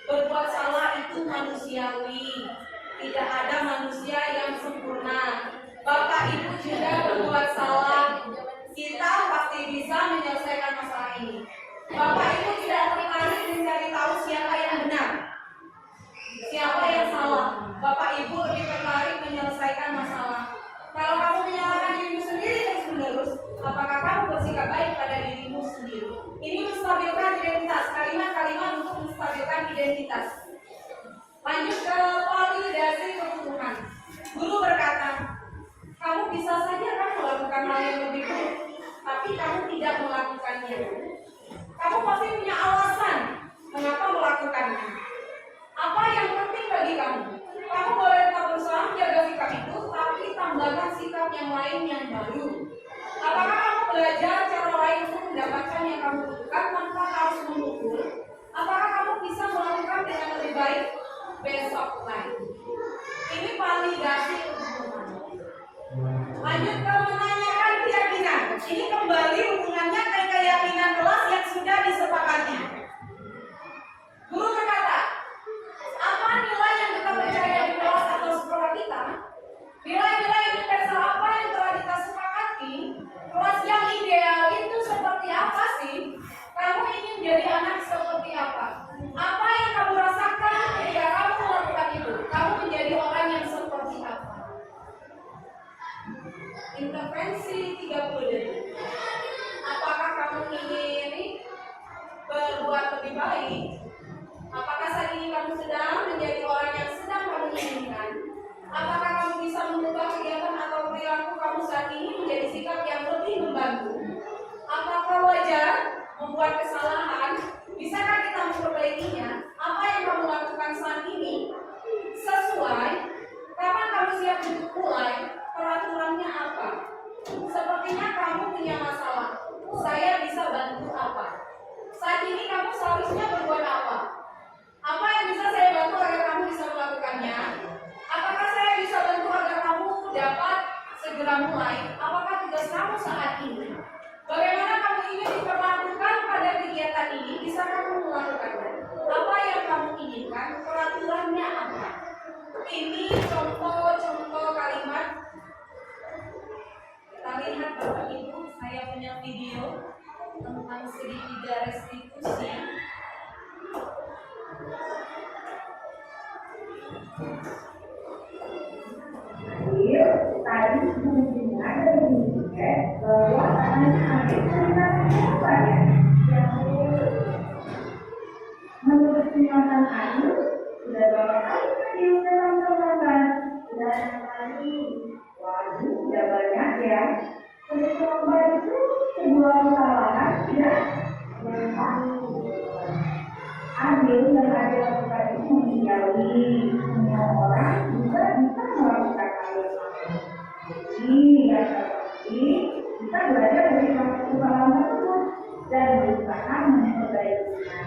Speaker 2: Berbuat salah itu manusiawi. Tidak ada manusia yang sempurna. Bapak Ibu juga berbuat salah. Kita pasti bisa menyelesaikan masalah ini. Bapak Ibu tidak tertarik mencari tahu siapa yang benar, siapa yang salah. Bapak Ibu lebih tertarik menyelesaikan masalah. Kalau kamu menyalahkan dirimu sendiri terus-menerus, apakah kamu bersikap baik pada dirimu sendiri? Ini menstabilkan identitas, kalimat-kalimat untuk menstabilkan identitas. Lanjut ke validasi kebutuhan. Guru berkata, kamu bisa saja kan melakukan hal yang lebih buruk, tapi kamu tidak melakukannya. Kamu pasti punya alasan mengapa melakukannya. Apa yang penting bagi kamu? Kamu boleh tetap berusaha menjaga sikap itu, tapi tambahkan sikap yang lain yang baru. Apakah kamu belajar cara lain untuk mendapatkan yang kamu butuhkan tanpa harus mengukur? Apakah kamu bisa melakukan dengan lebih baik besok lagi? Ini validasi kebutuhan. Lanjut ke menanyakan keyakinan. Ini kembali hubungannya ke keyakinan kelas yang sudah disepakati. Guru berkata, apa nilai yang kita percaya di kelas atau sekolah kita? Nilai-nilai universal apa yang telah kita sepakati? Kelas yang ideal itu seperti apa sih? Kamu ingin menjadi anak seperti apa? Apa yang kamu rasakan ketika kamu melakukan itu? Kamu menjadi orang yang seperti apa? Intervensi 30 detik. Apakah kamu ingin berbuat lebih baik? Apakah saat ini kamu sedang menjadi orang yang sedang kamu inginkan? Apakah kamu bisa mengubah kegiatan atau perilaku kamu saat ini menjadi sikap yang lebih membantu? Apakah wajar membuat kesalahan? Bisakah kita memperbaikinya? Apa yang kamu lakukan saat ini sesuai? Kapan kamu siap untuk mulai? Peraturannya apa? Sepertinya kamu punya masalah. Saya bisa bantu apa? Saat ini kamu seharusnya berbuat apa? Apa yang bisa saya bantu agar kamu bisa melakukannya? Apakah saya bisa bantu agar kamu dapat segera mulai? Apakah tugas kamu saat ini? Bagaimana kamu ingin diperlakukan pada kegiatan ini? Bisa kamu melakukannya? Apa yang kamu inginkan? Peraturannya apa? Ini contoh-contoh kalimat. Kita lihat Bapak Ibu, saya punya video tentang segitiga restitusi.
Speaker 3: Tadi mungkin ada di bahwa anak-anak itu menurut penjelasan Ayu sudah berapa kali diulang teman-teman dan kali waduh sudah banyak ya. Mencoba itu sebuah kesalahan tidak adil dan adil lakukan itu menjauhi semua orang juga bisa melakukan hal yang sama. Jadi yang terpenting kita belajar dari kesalahan tersebut dan berusaha memperbaikinya.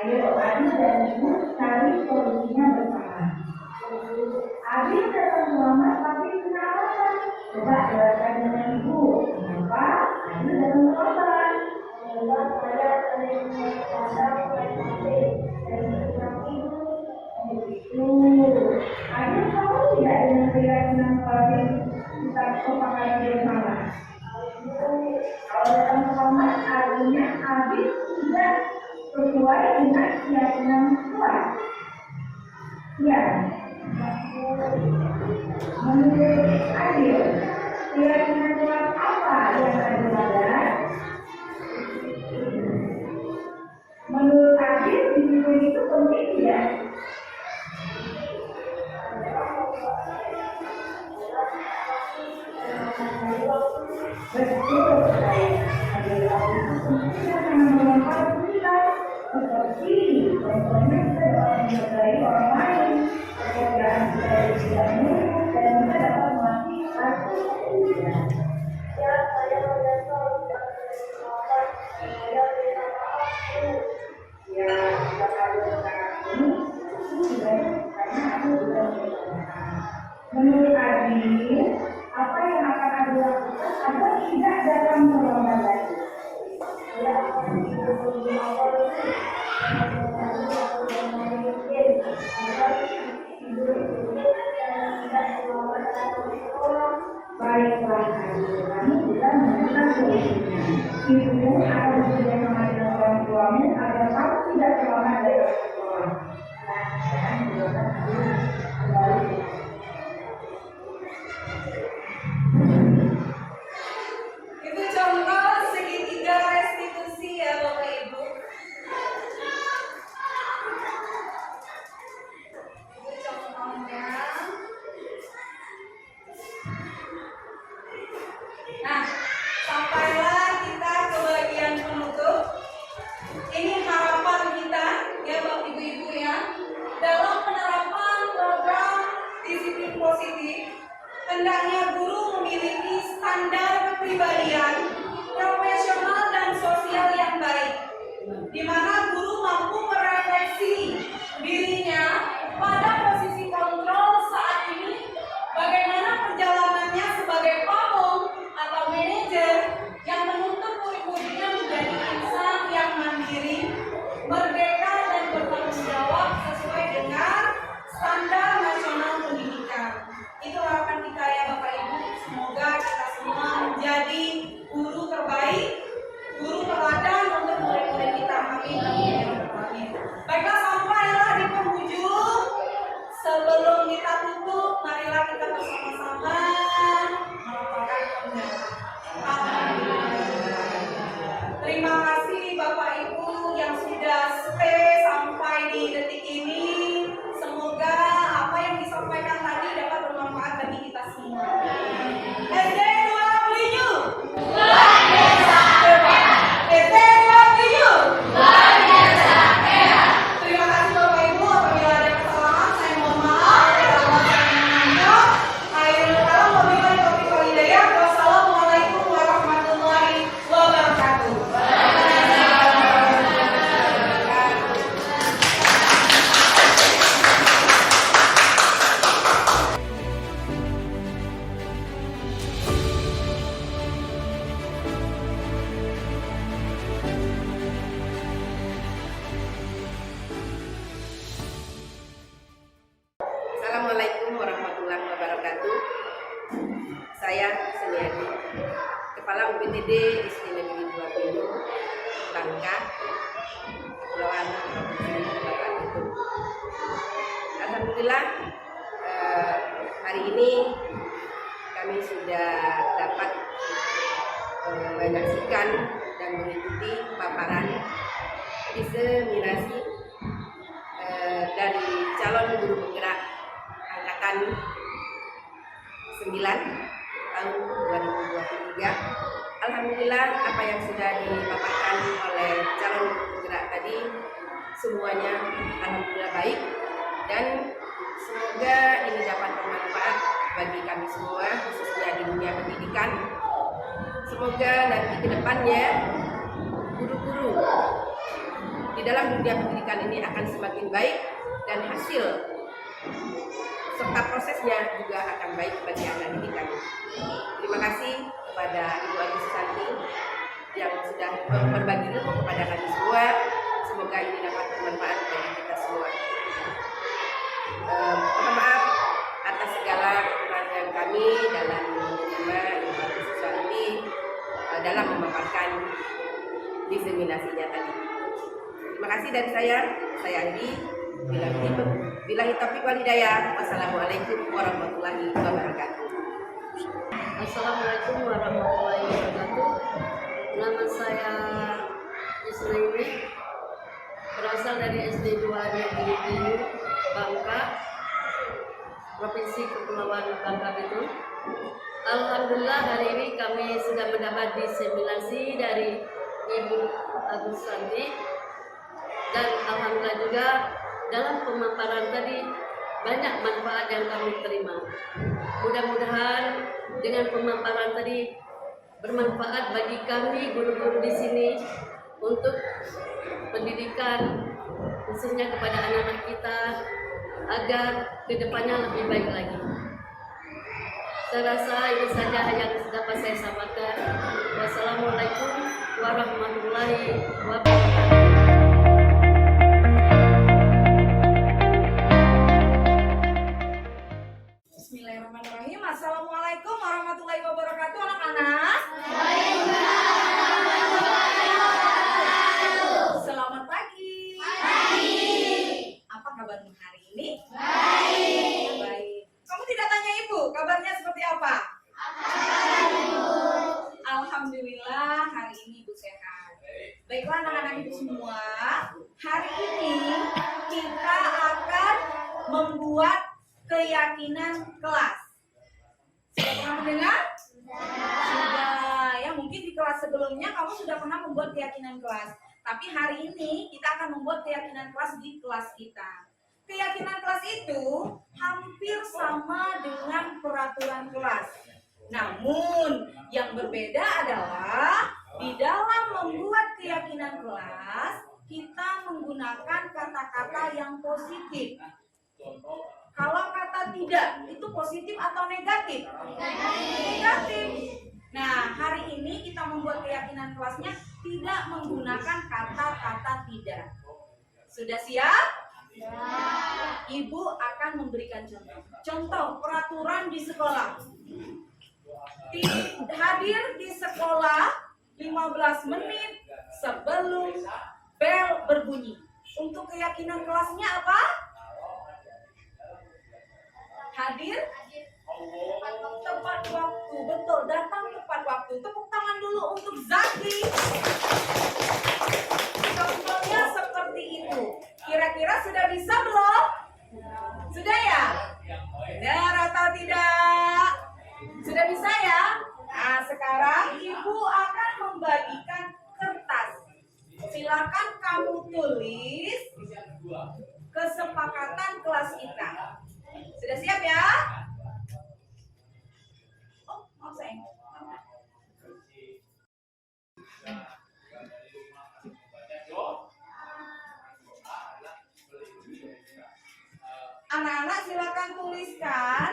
Speaker 3: Ayo Adi dan Ibu cari solusinya bersama. Adi datang selamat tapi kenapa? Coba jelaskan dengan Ibu. Kenapa Adi datang selamat? Sebab saya sering menghadap prestasi dan kurang Ibu. Begitu. Adi kamu tidak dengan keyakinan seperti kita pakai bersama. Kalau datang selamat artinya Adi tidak sesuai dengan keyakinan kuat. Ya, menurut Adil, keyakinan kuat apa yang Adil ada? Menurut Adil, disiplin itu penting tidak? Betul, saya Adil itu sangat seperti contohnya kita dapat menghargai orang lain, pekerjaan kita tidak mulus dan kita dapat melatih satu. Ya, saya ibu atau bekerja sama dengan orang tuamu agar kamu tidak terlama dari sekolah. Dan silakan dulu kembali.
Speaker 2: Itu contoh segitiga restitusi ya Bapak Ibu. Itu contohnya. Nah, sampailah kita ke bagian penutup. Ini harapan kita ya Bapak Ibu ya. Dalam penerapan program disiplin positif, hendaknya guru memiliki standar kepribadian, profesional dan sosial yang baik, di mana guru mampu merefleksi dirinya pada posisi kontrol saat ini, bagaimana perjalanannya sebagai pamong atau manajer yang menuntut murid-muridnya menjadi insan yang mandiri, merdeka dan bertanggung jawab sesuai dengan standar nasional pendidikan. Itu harapan kita ya Bapak Ibu. Semoga kita semua menjadi guru terbaik, guru teladan untuk murid-murid kita. Amin. Amin. Baiklah, sampailah di penghujung. Sebelum kita tutup, marilah kita bersama-sama melafalkan pernyataan. Terima kasih Bapak Ibu yang sudah stay sampai di detik ini. Semoga apa yang disampaikan tadi dapat bermanfaat bagi kita semua. SD 27. Luar biasa hebat. SD 27. Luar biasa hebat. Terima kasih Bapak Ibu. Apabila ada kesalahan, saya mohon maaf. Akhirul kalam, wabillahi taufiq wal hidayah. Wassalamualaikum warahmatullahi wabarakatuh.
Speaker 4: Assalamualaikum warahmatullahi wabarakatuh. Saya Seniadi, Kepala UPTD SD Negeri 2 Pinu, Bangka, Kepulauan Batu. Alhamdulillah, hari ini kami sudah dapat menyaksikan dan mengikuti paparan diseminasi dari calon guru penggerak angkatan 9 tahun 2023. Alhamdulillah, apa yang sudah dipaparkan oleh calon guru penggerak tadi semuanya alhamdulillah baik, dan semoga ini dapat bermanfaat bagi kami semua, khususnya di dunia pendidikan. Semoga nanti ke depannya guru-guru di dalam dunia pendidikan ini akan semakin baik, dan hasil serta prosesnya juga akan baik bagi anak didik kami. Terima kasih kepada Ibu Adi Susanti yang sudah berbagi ilmu kepada kami semua. Semoga ini dapat bermanfaat bagi kita semua. Mohon maaf atas segala kekurangan kami dalam menerima Ibu Adi Susanti dalam memaparkan diseminasinya tadi. Terima kasih dari saya Andi. Billahi taufiq wal hidayah. Wassalamualaikum warahmatullahi wabarakatuh.
Speaker 5: Assalamualaikum warahmatullahi wabarakatuh. Nama saya Isnaini, berasal dari SD 2 Negeri Pinu, Bangka, Provinsi Kepulauan Bangka Belitung. Alhamdulillah, hari ini kami sudah mendapat diseminasi dari Ibu Agus Santi, dan alhamdulillah juga dalam pemaparan tadi banyak manfaat yang kami terima. Mudah-mudahan dengan pemaparan tadi bermanfaat bagi kami guru-guru di sini untuk pendidikan, khususnya kepada anak-anak kita, agar kedepannya lebih baik lagi. Saya rasa itu saja yang dapat saya sampaikan. Wassalamualaikum warahmatullahi wabarakatuh.
Speaker 2: Bismillahirrahmanirrahim. Assalamualaikum warahmatullahi wabarakatuh, anak-anak. hari ini Ibu sehat. Baiklah anak-anak Ibu semua, hari ini kita akan membuat keyakinan kelas. Sudah pernah mendengar? Sudah. Ya mungkin di kelas sebelumnya kamu sudah pernah membuat keyakinan kelas. Tapi hari ini kita akan membuat keyakinan kelas di kelas kita. Keyakinan kelas itu hampir sama dengan peraturan kelas. Namun yang berbeda adalah di dalam membuat keyakinan kelas kita menggunakan kata-kata yang positif. Kalau kata tidak itu positif atau negatif? Negatif. Nah, hari ini kita membuat keyakinan kelasnya tidak menggunakan kata-kata tidak. Sudah siap? Ibu akan memberikan contoh. Contoh peraturan di sekolah. Hadir di sekolah 15 menit sebelum bel berbunyi. Untuk keyakinan kelasnya apa? Hadir tepat waktu. Betul, datang tepat waktu. Tepuk tangan dulu untuk Zaki. Contohnya seperti itu. Kira-kira sudah bisa belum? Sudah ya? Benar atau tidak? Sudah bisa ya? Nah, sekarang Ibu akan membagikan kertas. Silakan kamu tulis kesepakatan kelas kita. Sudah siap ya? Oh, mau saya. Anak-anak silakan tuliskan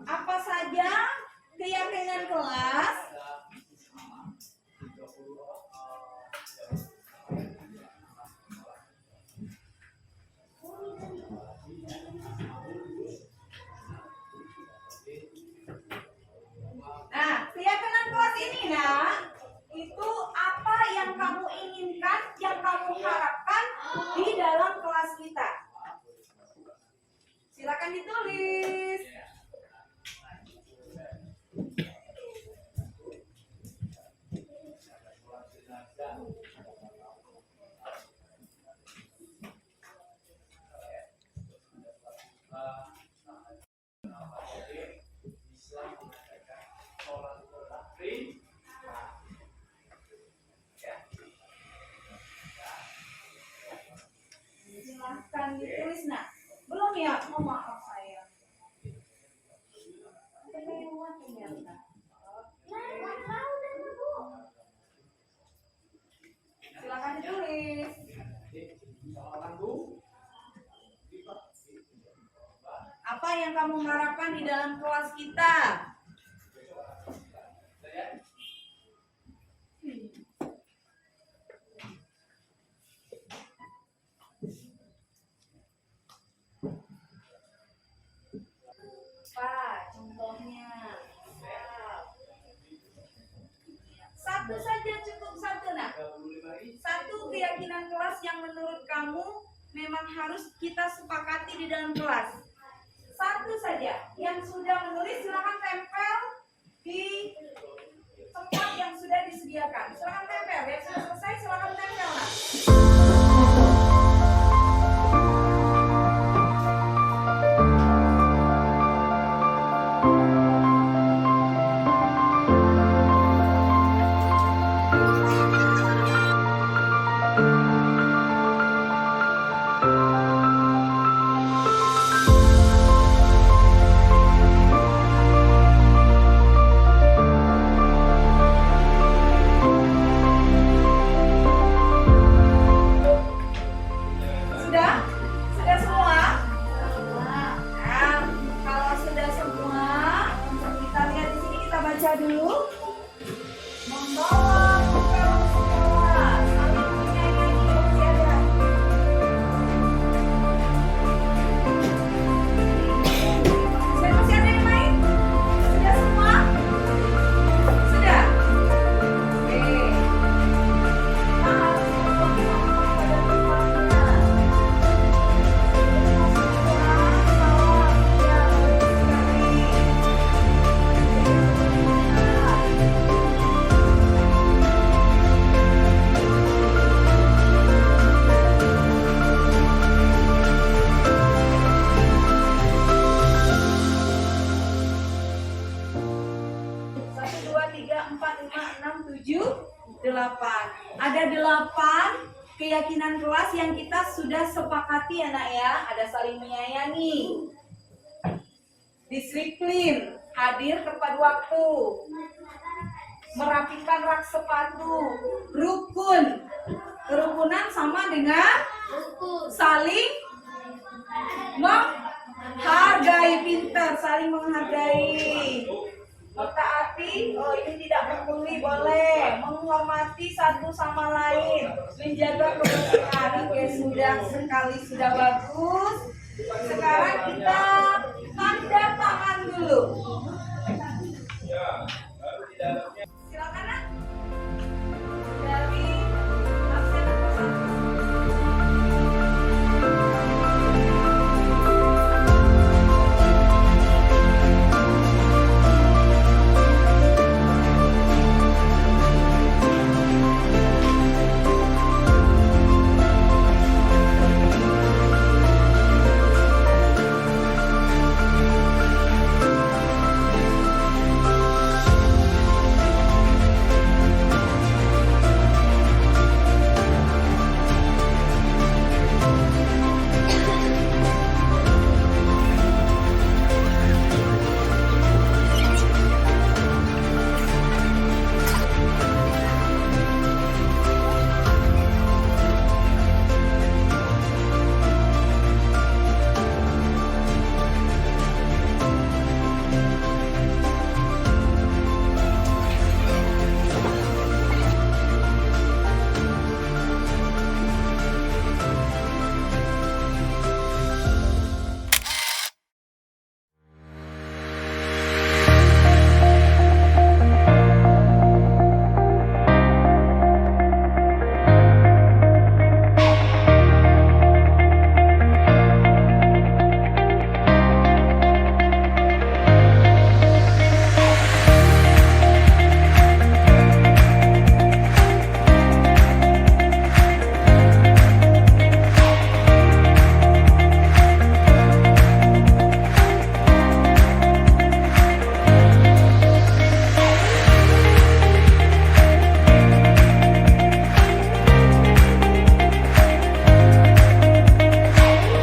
Speaker 2: apa saja keyakinan kelas keyakinan kelas ini itu apa yang kamu inginkan, yang kamu harapkan di dalam kelas kita. Silakan ditulis. Silahkan ditulis. Belum ya? Oh, maaf saya. Silakan ditulis. Apa yang kamu harapkan di dalam kelas kita? Contohnya satu saja cukup, satu satu keyakinan kelas yang menurut kamu memang harus kita sepakati di dalam kelas. Satu saja yang sudah menulis silakan tempel di tempat yang sudah disediakan. Silakan tempel ya, sudah selesai silakan tempel 7, 8. Ada 8 keyakinan kelas yang kita sudah sepakati ya nak ya. Ada saling menyayangi, disiplin, hadir tepat waktu, merapikan rak sepatu, rukun. Kerukunan sama dengan saling menghargai, pintar, saling menghargai. Mentaati, oh ini tidak membuli boleh, menghormati satu sama lain, menjaga kebersihan. Oke, sudah sekali, sudah bagus. Sekarang kita tanda tangan dulu.